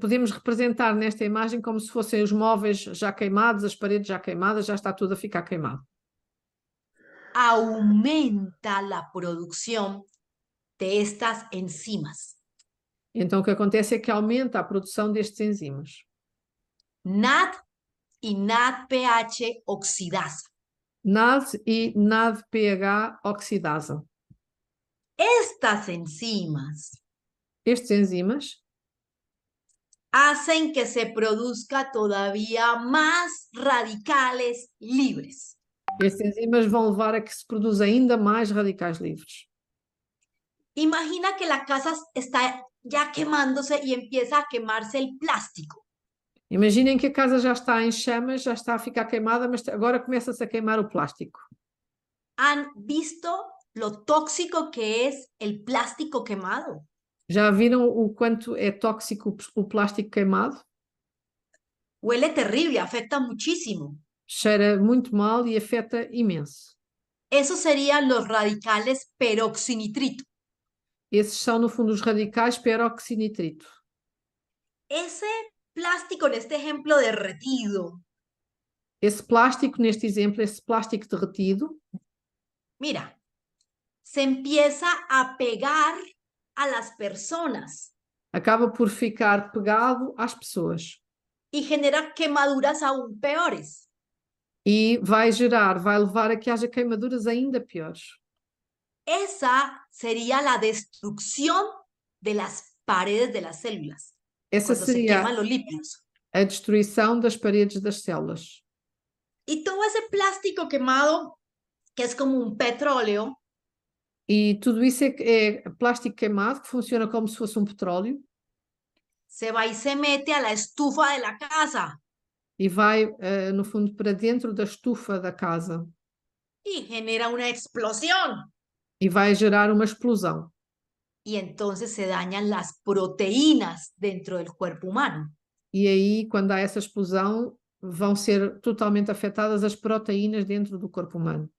podemos representar nesta imagem como se fossem os móveis já queimados, as paredes já queimadas, já está tudo a ficar queimado. Aumenta la producción de estas enzimas. Então o que acontece é que aumenta a produção destes enzimas. NAD y NADPH oxidasa. NAD e NADPH oxidasa. Estas enzimas Estes enzimas hacen que se produzca todavía más radicales libres. Estes enzimas vão levar a que se produza ainda mais radicais livres. Imagina que la casa está ya quemándose y empieza a quemarse el plástico. Imaginem que a casa já está em chamas, já está a ficar queimada, mas agora começa-se a queimar o plástico. ¿Han visto lo tóxico que es el plástico quemado? Já viram o quanto é tóxico o plástico queimado? Huele terrible, afecta muchísimo. Cheira muito mal e afeta imenso. Esos serían los radicales peroxinitrito. Esses são, no fundo, os radicais peroxinitrito. Ese plástico en este ejemplo derretido, Esse plástico, neste exemplo, esse plástico derretido, mira, se empieza a pegar a las personas acaba por ficar pegado às pessoas y genera quemaduras aún peores. e vai levar a que haja queimaduras ainda piores. Esa sería la destrucción de las paredes de las células Essa cuando se seria queman los lípidos. a destruição das paredes das células. Y todo ese plástico quemado, que es como un petróleo, E tudo isso é plástico queimado, que funciona como se fosse um petróleo, se va y se mete a la estufa de la casa e vai, no fundo, para dentro da estufa da casa y genera una explosión. e vai gerar uma explosão. Y entonces se dañan las proteínas dentro del cuerpo humano. E aí, quando há essa explosão, vão ser totalmente afetadas as proteínas dentro do corpo humano.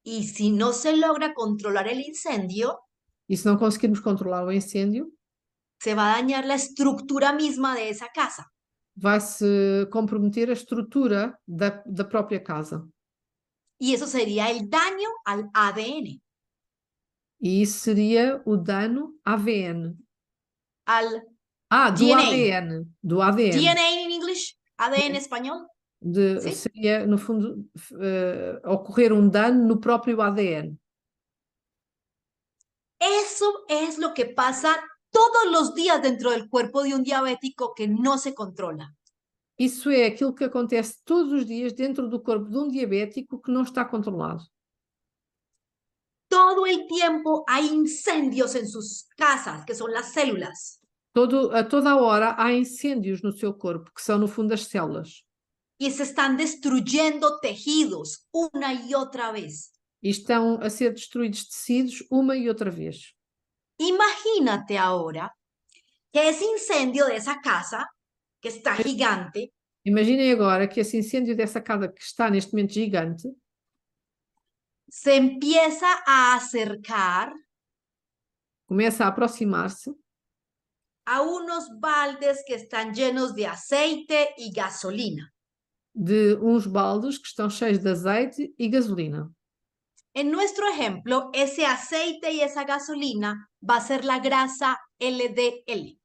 Y si no se logra controlar el incendio, E se não conseguirmos controlar o incêndio, se va a dañar la estructura misma de esa casa. vai-se comprometer a estrutura da própria casa. Y eso sería el daño al ADN, E isso seria o dano AVN. al Do DNA. ADN. Do ADN. DNA en English, ADN en español. ¿Sí? Seria, no fundo, ocorrer um dano no próprio ADN. Eso es lo que pasa todos los días dentro del cuerpo de un diabético que no se controla. Isso é aquilo que acontece todos os dias dentro do corpo de um diabético que não está controlado. Todo el tiempo hay incendios en sus casas, que son las células. A toda hora há incêndios no seu corpo, que são no fundo as células. Y se están destruyendo tejidos una y otra vez. E estão a ser destruídos tecidos uma e outra vez. Imagínate ahora que ese incendio de esa casa, que está gigante, Imaginem agora que esse incêndio dessa casa que está neste momento gigante se empieza a acercar começa a aproximar-se a unos baldes que están llenos de aceite y gasolina. de uns baldes que estão cheios de azeite e gasolina. En nuestro ejemplo, ese aceite y esa gasolina va a ser la grasa LDL.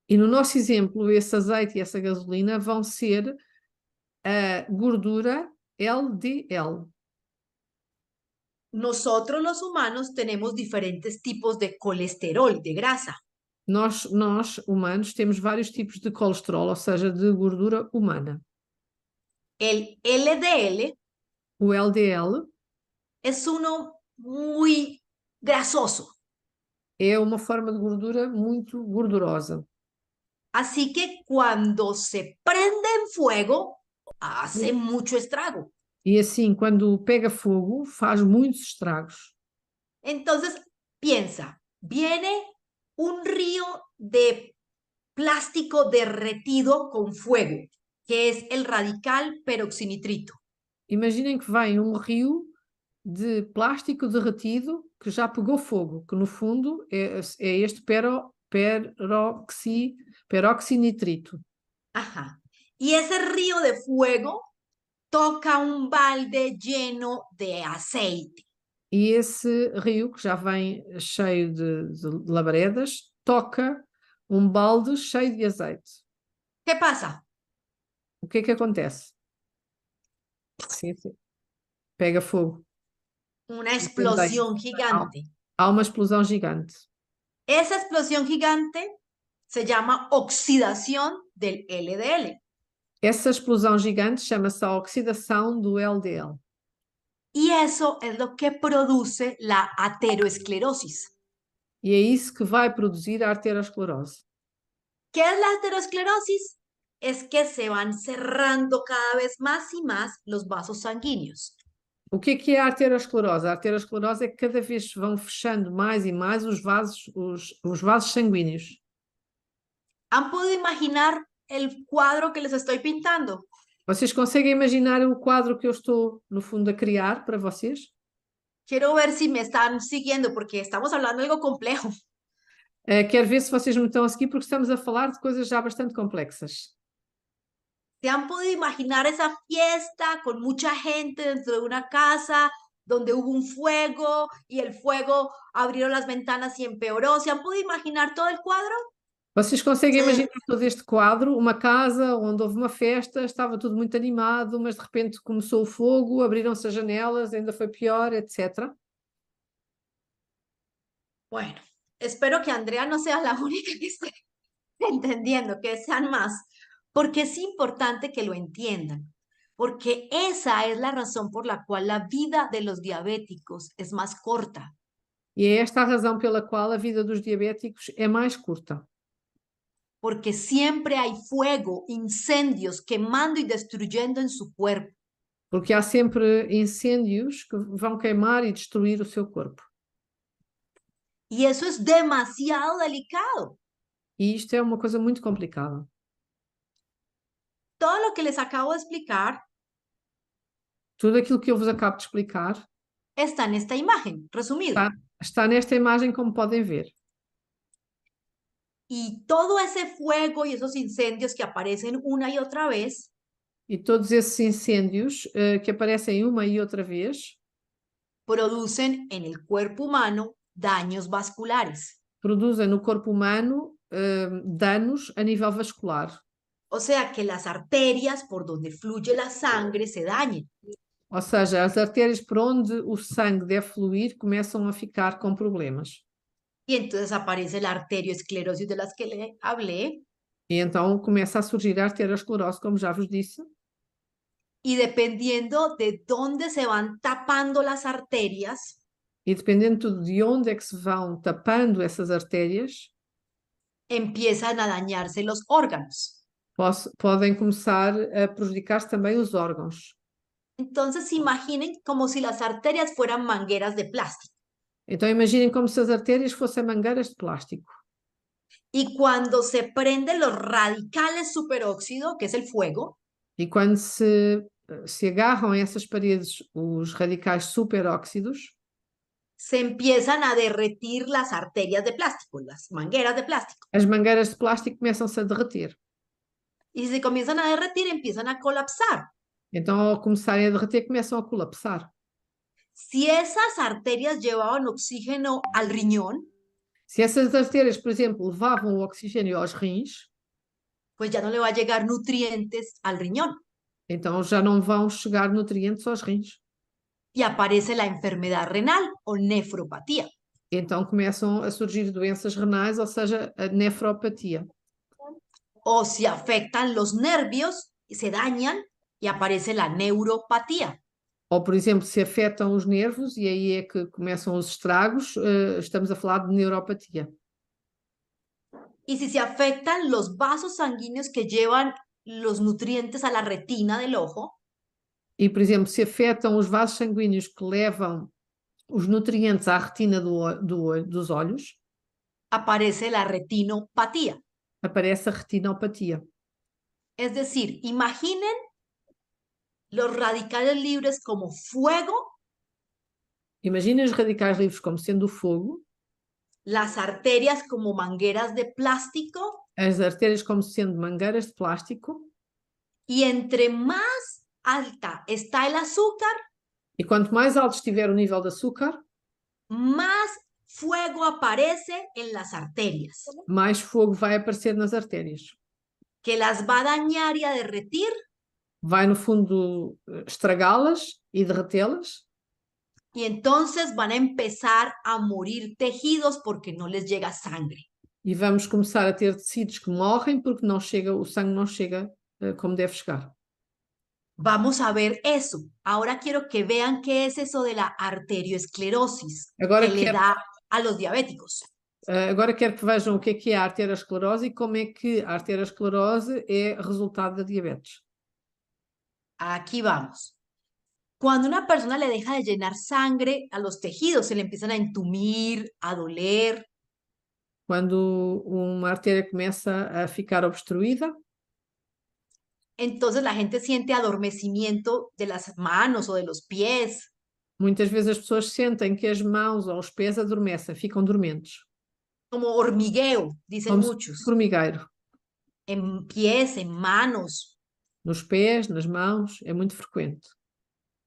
E no nosso exemplo, esse azeite e essa gasolina vão ser a gordura LDL. Nosotros los humanos tenemos diferentes tipos de colesterol, de grasa. Nós, humanos, temos vários tipos de colesterol, ou seja, de gordura humana. El LDL O LDL es uno muy grasoso. é uma forma de gordura muito gordurosa. Así que cuando se prende en fuego, hace mucho estrago. E assim, quando pega fogo, faz muitos estragos. Entonces, piensa, viene un río de plástico derretido con fuego, que es el radical peroxinitrito. Imaginem que vem um rio de plástico derretido que já pegou fogo, que no fundo é este peroxinitrito. Ajá. Y ese río de fuego toca un balde lleno de aceite. E esse rio, que já vem cheio de labaredas, toca um balde cheio de azeite. ¿Qué pasa? O que é que acontece? Sim. Pega fogo. Una explosión gigante. Há uma explosão gigante. Esa explosión gigante se llama oxidación del LDL. Essa explosão gigante chama-se a oxidação do LDL. Y eso es lo que produce la aterosclerosis. E é isso que vai produzir a arteriosclerose. ¿Qué es la aterosclerosis? Es que se van cerrando cada vez más y más los vasos sanguíneos. O que é a arteriosclerose? A arteriosclerose é que cada vez vão fechando mais e mais os vasos sanguíneos. ¿Han podido imaginar el cuadro que les estoy pintando? Vocês conseguem imaginar o quadro que eu estou, no fundo, a criar para vocês? Quiero ver si me están siguiendo porque estamos hablando de algo complejo. Quero ver se vocês me estão a seguir, porque estamos a falar de coisas já bastante complexas. ¿Se han podido imaginar esa fiesta con mucha gente dentro de una casa donde hubo un fuego y el fuego abrieron las ventanas y empeoró? ¿Se han podido imaginar todo el cuadro? Vocês conseguem Sí. imaginar todo este quadro, uma casa onde houve uma festa, estava tudo muito animado, mas de repente começou o fogo, abriram-se as janelas, ainda foi pior, etc. Bueno, espero que Andrea no sea la única que esté entendiendo, que sean más, porque es importante que lo entiendan, porque esa es la razón por la cual la vida de los diabéticos es más corta. E é esta a razão pela qual a vida dos diabéticos é mais curta. Porque siempre hay fuego, incendios quemando y destruyendo en su cuerpo. Porque há sempre incêndios que vão queimar e destruir o seu corpo. Y eso es demasiado delicado. E isto é uma coisa muito complicada. Todo lo que les acabo de explicar Tudo aquilo que eu vos acabo de explicar está en esta imagen, resumido. está nesta imagem, como podem ver. Y todo ese fuego y esos incendios que aparecen una y otra vez E todos esses incêndios que aparecem uma e outra vez producen en el cuerpo humano daños vasculares. produzem no corpo humano danos a nível vascular. O sea, que las arterias por donde fluye la sangre se dañen. Ou seja, as artérias por onde o sangue deve fluir começam a ficar com problemas. Y entonces aparece la arteriosclerosis de las que le hablé. E então começa a surgir a arteriosclerose, como já vos disse. Y dependiendo de dónde se van tapando las arterias, E dependendo de onde é que se vão tapando essas artérias, empiezan a dañarse los órganos. podem começar a prejudicar-se também os órgãos. Entonces imaginen como si las arterias fueran mangueras de plástico. Então imaginem como se as artérias fossem mangueiras de plástico. Y cuando se prenden los radicales superóxido, que es el fuego, E quando se agarram a essas paredes os radicais superóxidos, se empiezan a derretir las arterias de plástico, las mangueras de plástico. as mangueiras de plástico começam-se a derreter. Y si se comienzan a derretir, empiezan a colapsar. Então, ao começarem a derreter, começam a colapsar. Si esas arterias llevaban oxígeno al riñón, Se essas artérias, por exemplo, levavam o oxigênio aos rins, pues ya no le va a llegar nutrientes al riñón. então já não vão chegar nutrientes aos rins. Y aparece la enfermedad renal o nefropatía. Então começam a surgir doenças renais, ou seja, a nefropatia. O si afectan los nervios y se dañan y aparece la neuropatía. Ou, por exemplo, se afetam os nervos, e aí é que começam os estragos, estamos a falar de neuropatia. Y si se afectan los vasos sanguíneos que llevan los nutrientes a la retina del ojo, E, por exemplo, se afetam os vasos sanguíneos que levam os nutrientes à retina dos olhos, aparece la retinopatía. aparece a retinopatia. Es decir, imaginen los radicales libres como fuego, Imaginem os radicais livres como sendo o fogo, las arterias como mangueras de plástico, as artérias como sendo mangueiras de plástico, y entre más alta está el azúcar, e quanto mais alto estiver o nível de açúcar, más fuego aparece en las arterias, mais fogo vai aparecer nas artérias. que las va a dañar y a derretir, Vai, no fundo, estragá-las e derretê-las, y entonces van a empezar a morir tejidos porque no les llega sangre. e vamos começar a ter tecidos que morrem porque não chega, o sangue não chega como deve chegar. Vamos a ver eso. Ahora quiero que vean qué es eso de la arteriosclerosis Agora que le quero, da a los diabéticos. agora quero que vejam o que é a arteriosclerose e como é que a arteriosclerose é resultado da diabetes. Aquí vamos. Cuando una persona le deja de llenar sangre a los tejidos, se le empiezan a entumir, a doler, Quando uma artéria começa a ficar obstruída, entonces la gente siente adormecimiento de las manos o de los pies. Muitas vezes as pessoas sentem que as mãos ou os pés adormecem, ficam dormentes, Como hormigueo, dicen como se fosse muchos, formigueiro. en pies, en manos. Nos pés, nas mãos, é muito frequente.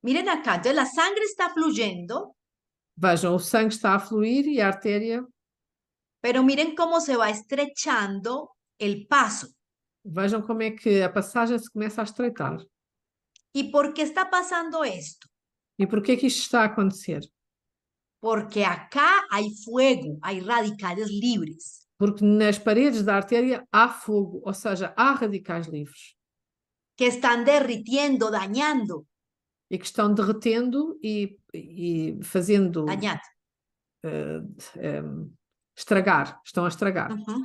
Miren acá, entonces la sangre está fluyendo, Vejam, o sangue está a fluir e a artéria, pero miren cómo se va estrechando el paso. vejam como é que a passagem se começa a estreitar. ¿Y por qué está pasando esto? E porquê que isto está a acontecer? Porque acá hay fuego, hay radicales libres. Porque nas paredes da artéria há fogo, ou seja, há radicais livres Que están derritiendo, dañando, e que estão derretendo e fazendo dañando. estragar, estão a estragar. Ujú.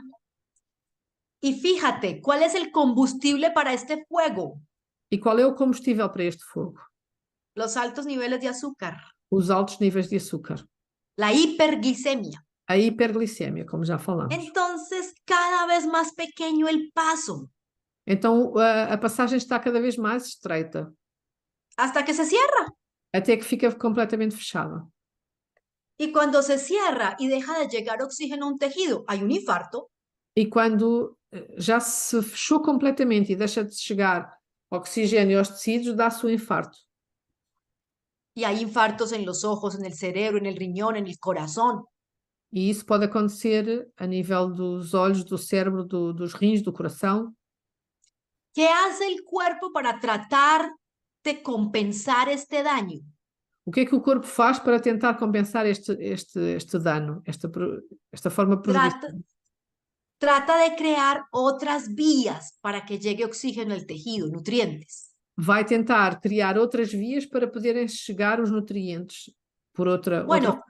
Y fíjate, ¿cuál es el combustible para este fuego? E qual é o combustível para este fogo? Los altos niveles de azúcar, Os altos níveis de açúcar, la hiperglicemia. a hiperglicemia, como já falamos. Entonces, cada vez más pequeño el paso, Então a passagem está cada vez mais estreita, hasta que se cierra. até que fica completamente fechada. Y cuando se cierra y deja de llegar oxígeno a un tejido, hay un infarto. E quando já se fechou completamente e deixa de chegar oxigênio aos tecidos, dá-se o infarto. Y hay infartos en los ojos, en el cerebro, en el riñón, en el corazón. E isso pode acontecer a nível dos olhos, do cérebro, dos rins, do coração. ¿Qué hace el cuerpo para tratar de compensar este daño? O que é que o corpo faz para tentar compensar este dano, esta forma prejudicial? Trata de crear otras vías para que llegue oxígeno al tejido, nutrientes. Vai tentar criar outras vias para poderem chegar os nutrientes por outra. Bueno,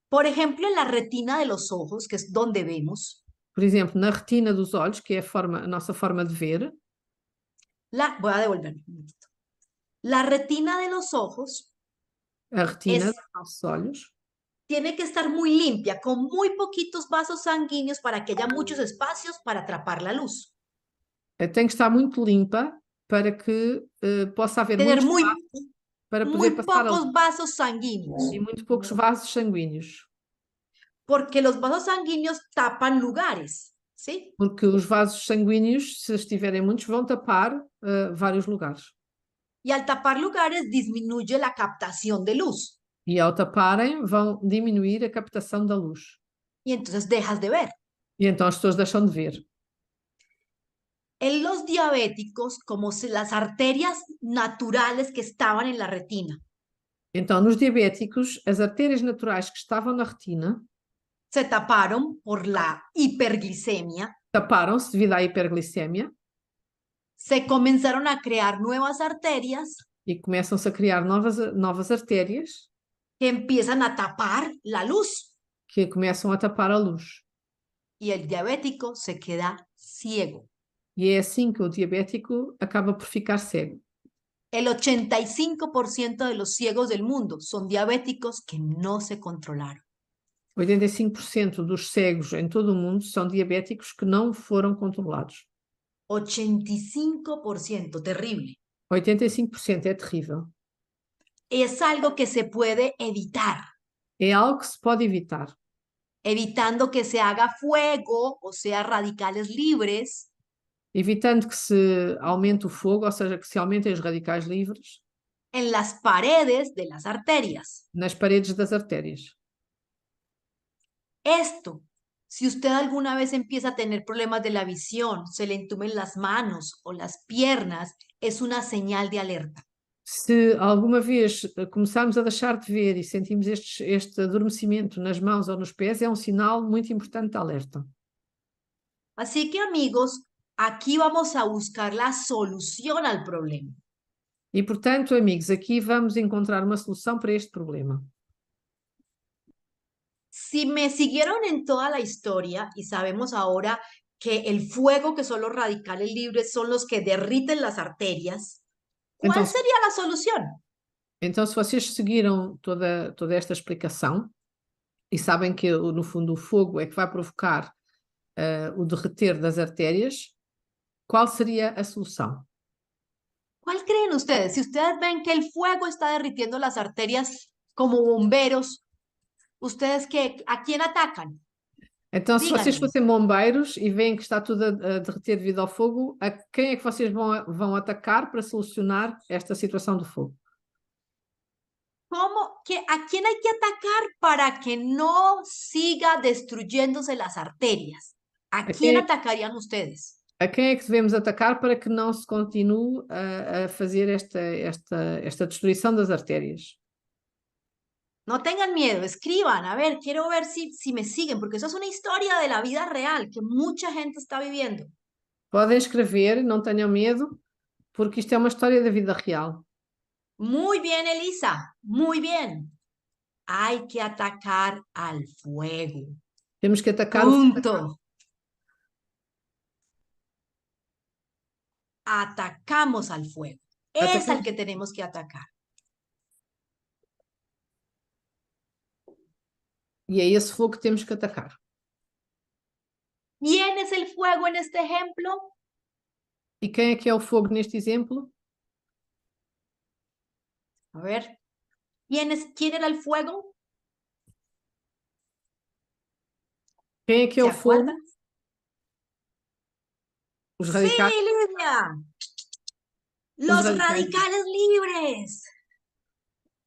por ejemplo, en la retina de los ojos, que es donde vemos, Por exemplo, na retina dos olhos, que é a nossa forma de ver, voy a devolverme un momentito. La retina de los ojos a retina Es- dos nossos olhos tiene que estar muy limpia, con muy poquitos vasos sanguíneos para que haya muchos espacios para atrapar la luz. tem que estar muito limpa para que possa haver Tener muito muy, espaço para muy poder passar a luz pocos vasos sanguíneos, e muito poucos vasos sanguíneos, porque los vasos sanguíneos tapan lugares, ¿sí? porque os vasos sanguíneos, se estiverem muitos, vão tapar vários lugares. Y al tapar lugares disminuye la captación de luz E ao taparem, vão diminuir a captação da luz. y entonces dejas de ver. E então as pessoas deixam de ver. En los diabéticos, como las arterias naturales que estaban en la retina Então, nos diabéticos, as artérias naturais que estavam na retina se taparon por la hiperglicemia, taparam-se devido à hiperglicemia se comenzaron a crear nuevas arterias e começam-se a criar novas artérias que empiezan a tapar la luz que começam a tapar a luz. y el diabético se queda ciego. E é assim que o diabético acaba por ficar cego. El 85% de los ciegos del mundo son diabéticos que no se controlaron. 85% dos cegos em todo o mundo são diabéticos que não foram controlados. 85%, terrible. 85% é terrível. Es algo que se puede evitar, É algo que se pode evitar, evitando que se haga fuego, o sea, radicales libres, evitando que se aumente o fogo, ou seja, que se aumentem os radicais livres en las paredes de las arterias. nas paredes das artérias. Esto, si usted alguna vez empieza a tener problemas de la visión, se le entumen las manos o las piernas, es una señal de alerta. Se alguma vez começarmos a deixar de ver e sentimos este adormecimento nas mãos ou nos pés, é um sinal muito importante de alerta. Así que, amigos, aquí vamos a buscar la solución al problema. E, portanto, amigos, aqui vamos encontrar uma solução para este problema. Si me siguieron en toda la historia y sabemos ahora que el fuego, que son los radicales libres, son los que derriten las arterias, ¿cuál Entonces- sería la solución? Então, se vocês seguiram toda esta explicação e sabem que, no fundo, o fogo é que vai provocar o derreter das artérias, qual seria a solução? ¿Cuál creen ustedes? Si ustedes ven que el fuego está derritiendo las arterias como bomberos, ¿ustedes a quién atacan? Então, se vocês Díganme. fossem bombeiros e veem que está tudo a derreter devido ao fogo, a quem é que vocês vão atacar para solucionar esta situação do fogo? ¿A quién hay que atacar para que no siga destruyéndose las arterias? ¿A quién atacarían ustedes? A quem é que devemos atacar para que não se continue a fazer esta destruição das artérias? No tengan miedo, escriban. A ver, quiero ver si me siguen, porque eso es una historia de la vida real que mucha gente está viviendo. Podem escrever, não tenham medo, porque isto é uma história da vida real. Muy bien, Elisa, muy bien. Hay que atacar al fuego. Temos que atacar o fogo. Punto. Atacamos al fuego. Es al que tenemos que atacar. E é esse fogo que temos que atacar. ¿Quién es el fuego en este ejemplo? E quem é que é o fogo neste exemplo? A ver, ¿quién era el fuego? Quem é que é o ¿Se fogo? acuerdan? Os Sí, radicais. Lidia. Los radicales libres.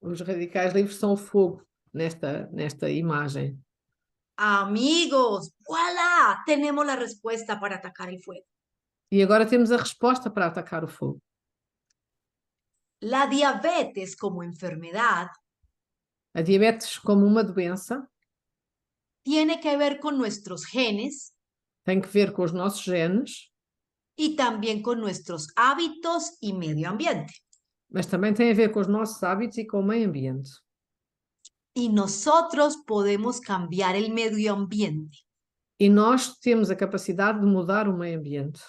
Os radicais livres são o fogo nesta imagem. Amigos, ¡voilà! Tenemos la respuesta para atacar el fuego. E agora temos a resposta para atacar o fogo. La diabetes como enfermedad A diabetes como uma doença tiene que ver con nuestros genes tem que ver com os nossos genes, y también con nuestros hábitos y medio ambiente. mas também tem a ver com os nossos hábitos e com o meio ambiente. Y nosotros podemos cambiar el medio ambiente. E nós temos a capacidade de mudar o meio ambiente.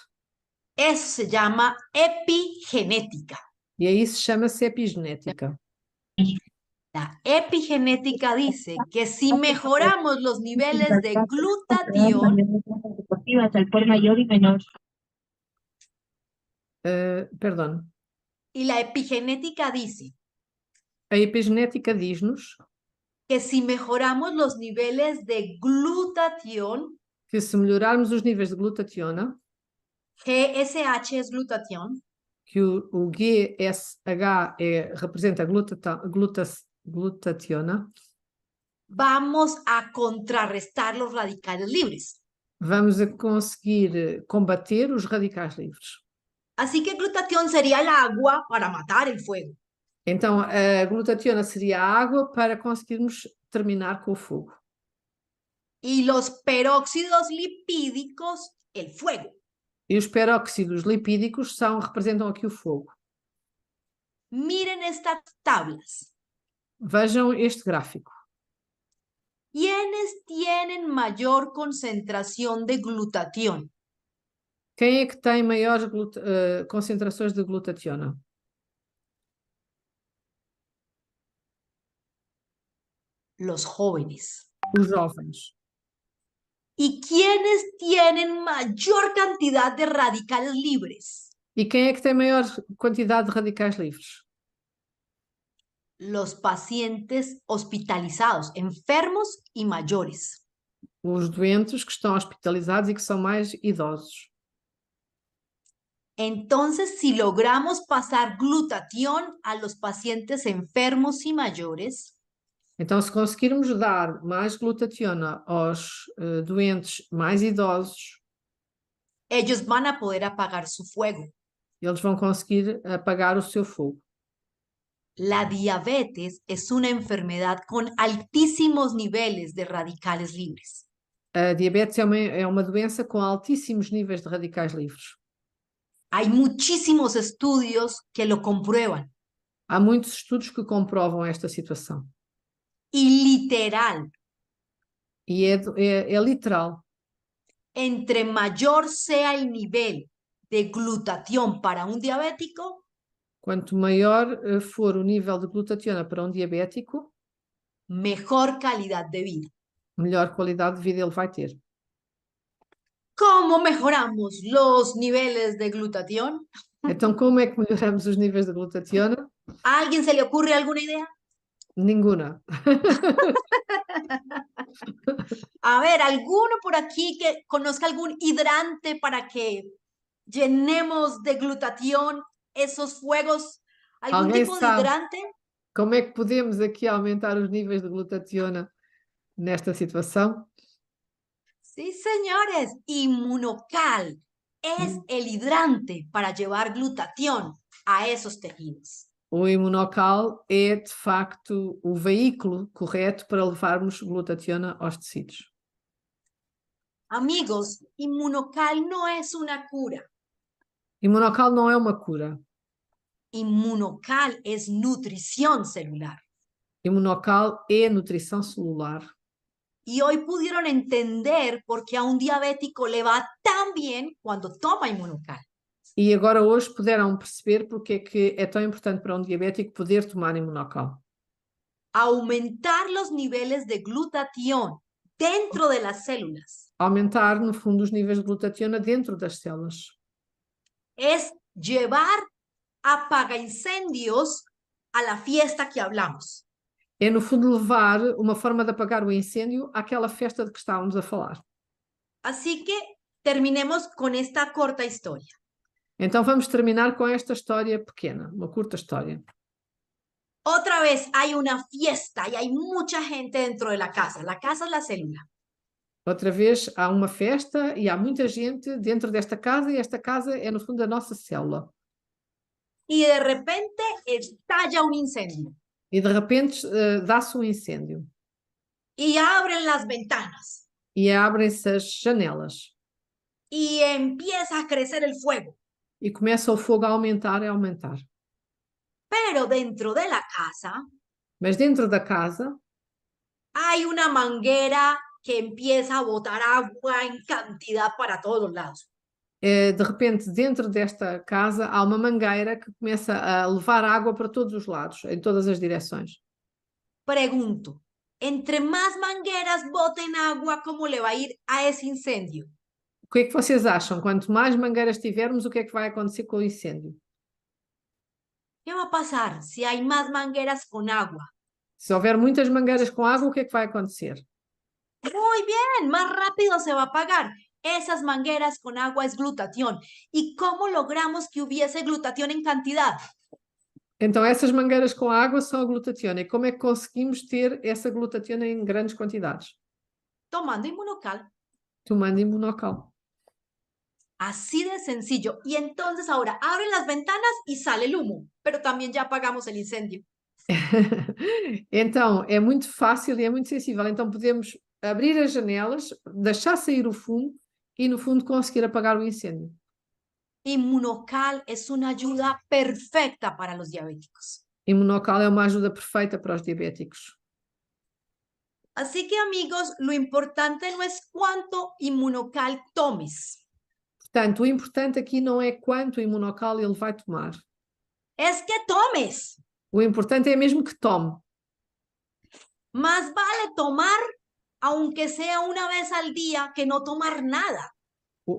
Eso se llama epigenética. E aí se chama-se epigenética. La epigenética dice que si mejoramos los niveles de glutatión, al por mayor y menor. Perdão. y la epigenética dice A epigenética diz-nos que si mejoramos los niveles de glutatión, que se melhorarmos os níveis de glutationa, GSH es glutatión, que o GSH representa glutationa, vamos a contrarrestar los radicales libres. vamos a conseguir combater os radicais livres. Así que glutatión sería el agua para matar el fuego. Então, a glutationa seria a água para conseguirmos terminar com o fogo. Y los peróxidos lipídicos, el fuego. E os peróxidos lipídicos representam aqui o fogo. Miren estas tablas. Vejam este gráfico. ¿Quiénes tienen mayor concentración de glutatión? Quem é que tem maiores concentrações de glutationa? Los jóvenes. Os jovens. ¿Y quiénes tienen mayor cantidad de radicales libres? E quem é que tem maior quantidade de radicais livres? Los pacientes hospitalizados, enfermos y mayores. Os doentes que estão hospitalizados e que são mais idosos. Entonces, si logramos pasar glutatión a los pacientes enfermos y mayores, então, se conseguirmos dar mais glutationa aos doentes mais idosos, ellos van a poder apagar su fuego. eles vão conseguir apagar o seu fogo. La diabetes es una enfermedad con altísimos niveles de radicales libres. A diabetes é uma doença com altíssimos níveis de radicais livres. Hay muchísimos estudios que lo comprueban. Há muitos estudos que comprovam esta situação. Y literal. E é literal. Entre mayor sea el nivel de glutatión para un diabético, quanto maior for o nível de glutationa para um diabético, mejor calidad de vida. melhor qualidade de vida ele vai ter. ¿Cómo mejoramos los niveles de glutatión? Então, como é que melhoramos os níveis de glutationa? ¿A alguien se le ocurre alguna idea? Nenhuma. A ver, ¿alguno por aquí que conozca algún hidrante para que llenemos de glutatión esos fuegos? ¿Algún Alguém tipo de sabe hidrante? como é que podemos aqui aumentar os níveis de glutationa nesta situação? Sí, señores, Inmunocal es el hidrante para llevar glutatión a esos tejidos. O imunocal é, de facto, o veículo correto para levarmos glutationa aos tecidos. Amigos, Inmunocal no es una cura. Imunocal não é uma cura. Inmunocal es nutrición celular. Imunocal é nutrição celular. Y hoy pudieron entender por qué a un diabético le va tan bien cuando toma Inmunocal. E agora hoje puderam perceber porque é que é tão importante para um diabético poder tomar imunocal. Aumentar los niveles de glutatión dentro de las células Aumentar, no fundo, os níveis de glutationa dentro das células. es llevar apagaincendios a la fiesta que hablamos. É, no fundo, levar uma forma de apagar o incêndio àquela festa de que estávamos a falar. Así que terminemos con esta corta historia. Então vamos terminar com esta história pequena, uma curta história. Otra vez hay una fiesta y hay mucha gente dentro de la casa. La casa es la célula. Outra vez há uma festa e há muita gente dentro desta casa e esta casa é, no fundo, a nossa célula. Y de repente estalla un incendio E de repente dá-se um incêndio y abren las ventanas e abrem-se as janelas y empieza a crecer el fuego. e começa o fogo a aumentar e aumentar. Pero dentro de la casa Mas dentro da casa hay una manguera que empieza a botar agua en cantidad para todos los lados. de repente, dentro desta casa, há uma mangueira que começa a levar água para todos os lados, em todas as direções. Pregunto, entre más mangueras boten agua, ¿cómo le va a ir a ese incendio? O que é que vocês acham? Quanto mais mangueiras tivermos, o que é que vai acontecer com o incêndio? ¿Qué va a pasar si hay más mangueras con agua? Se houver muitas mangueiras com água, o que é que vai acontecer? Muy bien, más rápido se va a apagar. Esas mangueras con agua es glutatión. ¿Y cómo logramos que hubiese glutatión en cantidad? Então, essas mangueiras com água são a glutationa. E como é que conseguimos ter essa glutationa em grandes quantidades? Tomando Inmunocal. Tomando imunocal. Así de sencillo. Y entonces ahora abren las ventanas y sale el humo, pero también ya apagamos el incendio. Então, é muito fácil e é muito sensível. Então, podemos abrir as janelas, deixar sair o fumo e, no fundo, conseguir apagar o incêndio. Inmunocal es una ayuda perfecta para los diabéticos. Imunocal é uma ajuda perfeita para os diabéticos. Así que, amigos, lo importante no es cuánto Inmunocal tomes. Portanto, o importante aqui não é quanto imunocal ele vai tomar. Es que tomes. O importante é mesmo que tome. Más vale tomar, aunque sea una vez al día, que no tomar nada.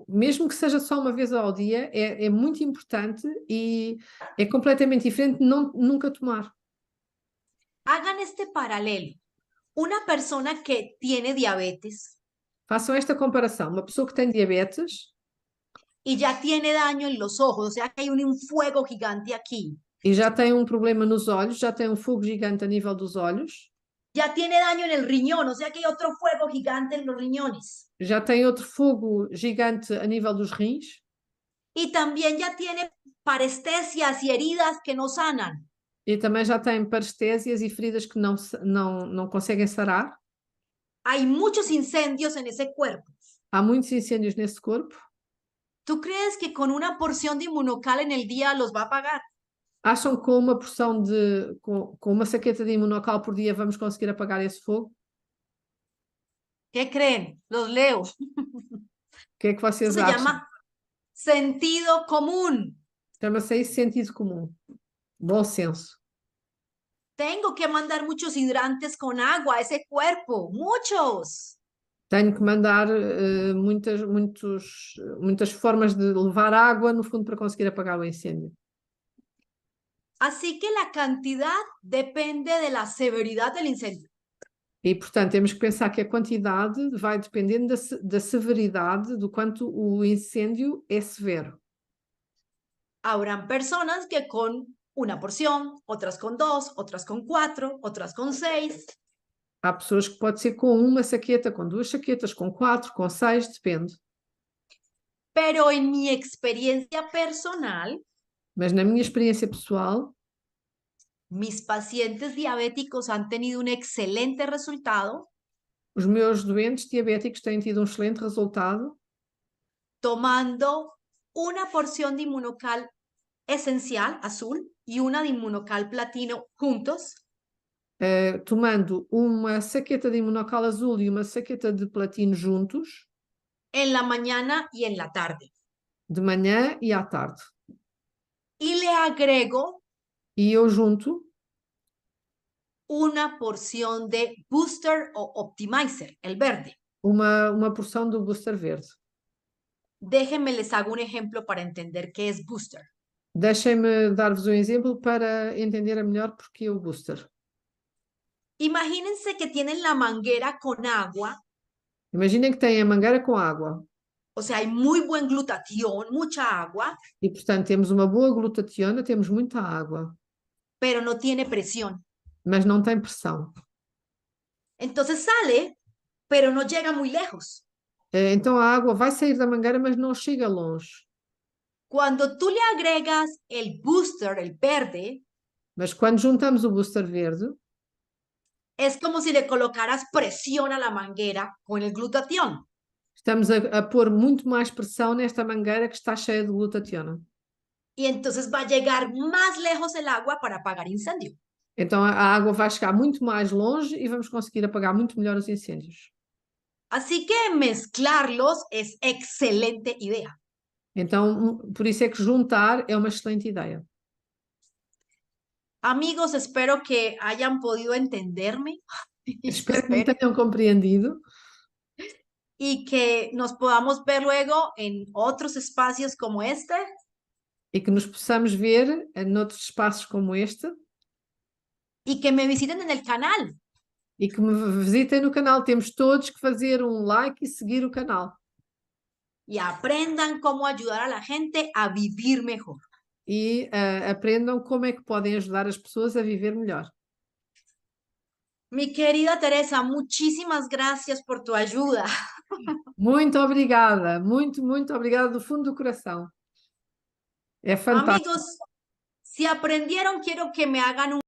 Mesmo que seja só uma vez ao dia, é muito importante e é completamente diferente de nunca tomar. Hagan este paralelo. Una persona que tiene diabetes Façam esta comparação. Uma pessoa que tem diabetes y ya tiene daño en los ojos, o sea que hay un fuego gigante aquí. e já tem um problema nos olhos, já tem um fogo gigante a nível dos olhos, Ya tiene daño en el riñón, o sea que hay otro fuego gigante en los riñones. já tem outro fogo gigante a nível dos rins Y también ya tiene parestesias y heridas que no sanan. e também já tem parestésias e feridas que não conseguem sarar. Hay muchos incendios en ese cuerpo. Há muitos incêndios nesse corpo. ¿Tú crees que con una porción de Inmunocal en el día los va a apagar? Acham que com uma porção com uma saqueta de imunocal por dia vamos conseguir apagar esse fogo? ¿Qué creen? Los leo. O que é que vocês Eso se acham? llama sentido común. Chama-se isso sentido comum. Bom senso. Tengo que mandar muchos hidrantes con agua a ese cuerpo, muchos. Tenho que mandar muitas formas de levar água, no fundo, para conseguir apagar o incêndio. Así que la cantidad depende de la severidad del incendio. E, portanto, temos que pensar que a quantidade vai dependendo da severidade, do quanto o incêndio é severo. Habrán personas que con una porción, otras con 2, otras con 4, otras con 6. Há pessoas que pode ser com uma saqueta, com 2 saquetas, com 4, com 6, depende. Pero en mi experiencia personal, Mas na minha experiência pessoal, mis pacientes diabéticos han tenido un excelente resultado os meus doentes diabéticos têm tido um excelente resultado tomando una porción de inmunocal esencial azul y una de inmunocal platino juntos tomando uma saqueta de imunocal azul e uma saqueta de platino juntos, en la mañana y en la tarde. de manhã e à tarde. Y le agrego E eu junto una porción de booster o optimizer, el verde. uma porção do booster verde. Déjenme les hago un ejemplo para entender qué es booster. Deixem-me dar-vos um exemplo para entender melhor porque é o booster. Imagínense que tienen la manguera con agua, Imaginem que têm a mangueira com água o sea, hay muy buen glutatión, mucha agua, e, portanto, temos uma boa glutationa, temos muita água, pero no tiene presión. mas não tem pressão. Entonces sale, pero no llega muy lejos. Então a água vai sair da mangueira, mas não chega longe. Cuando tú le agregas el booster, el verde, Mas quando juntamos o booster verde, es como si le colocaras presión a la manguera con el glutatión. estamos a pôr muito mais pressão nesta mangueira que está cheia de glutationa. Y entonces va a llegar más lejos el agua para apagar incendio. Então a água vai chegar muito mais longe e vamos conseguir apagar muito melhor os incêndios. Así que mezclarlos es excelente idea. Então, por isso é que juntar é uma excelente ideia. Amigos, espero que hayan podido entenderme. Espero que me tenham compreendido Y que nos podamos ver luego en otros espacios como este. e que nos possamos ver noutros espaços como este Y que me visiten en el canal. e que me visitem no canal. Temos todos que fazer um like e seguir o canal. Y aprendan cómo ayudar a la gente a vivir mejor. E aprendam como é que podem ajudar as pessoas a viver melhor. Mi querida Teresa, muchísimas gracias por tu ayuda. Muito obrigada, muito obrigada do fundo do coração. É fantástico. Amigos, si aprendieron, quiero que me hagan un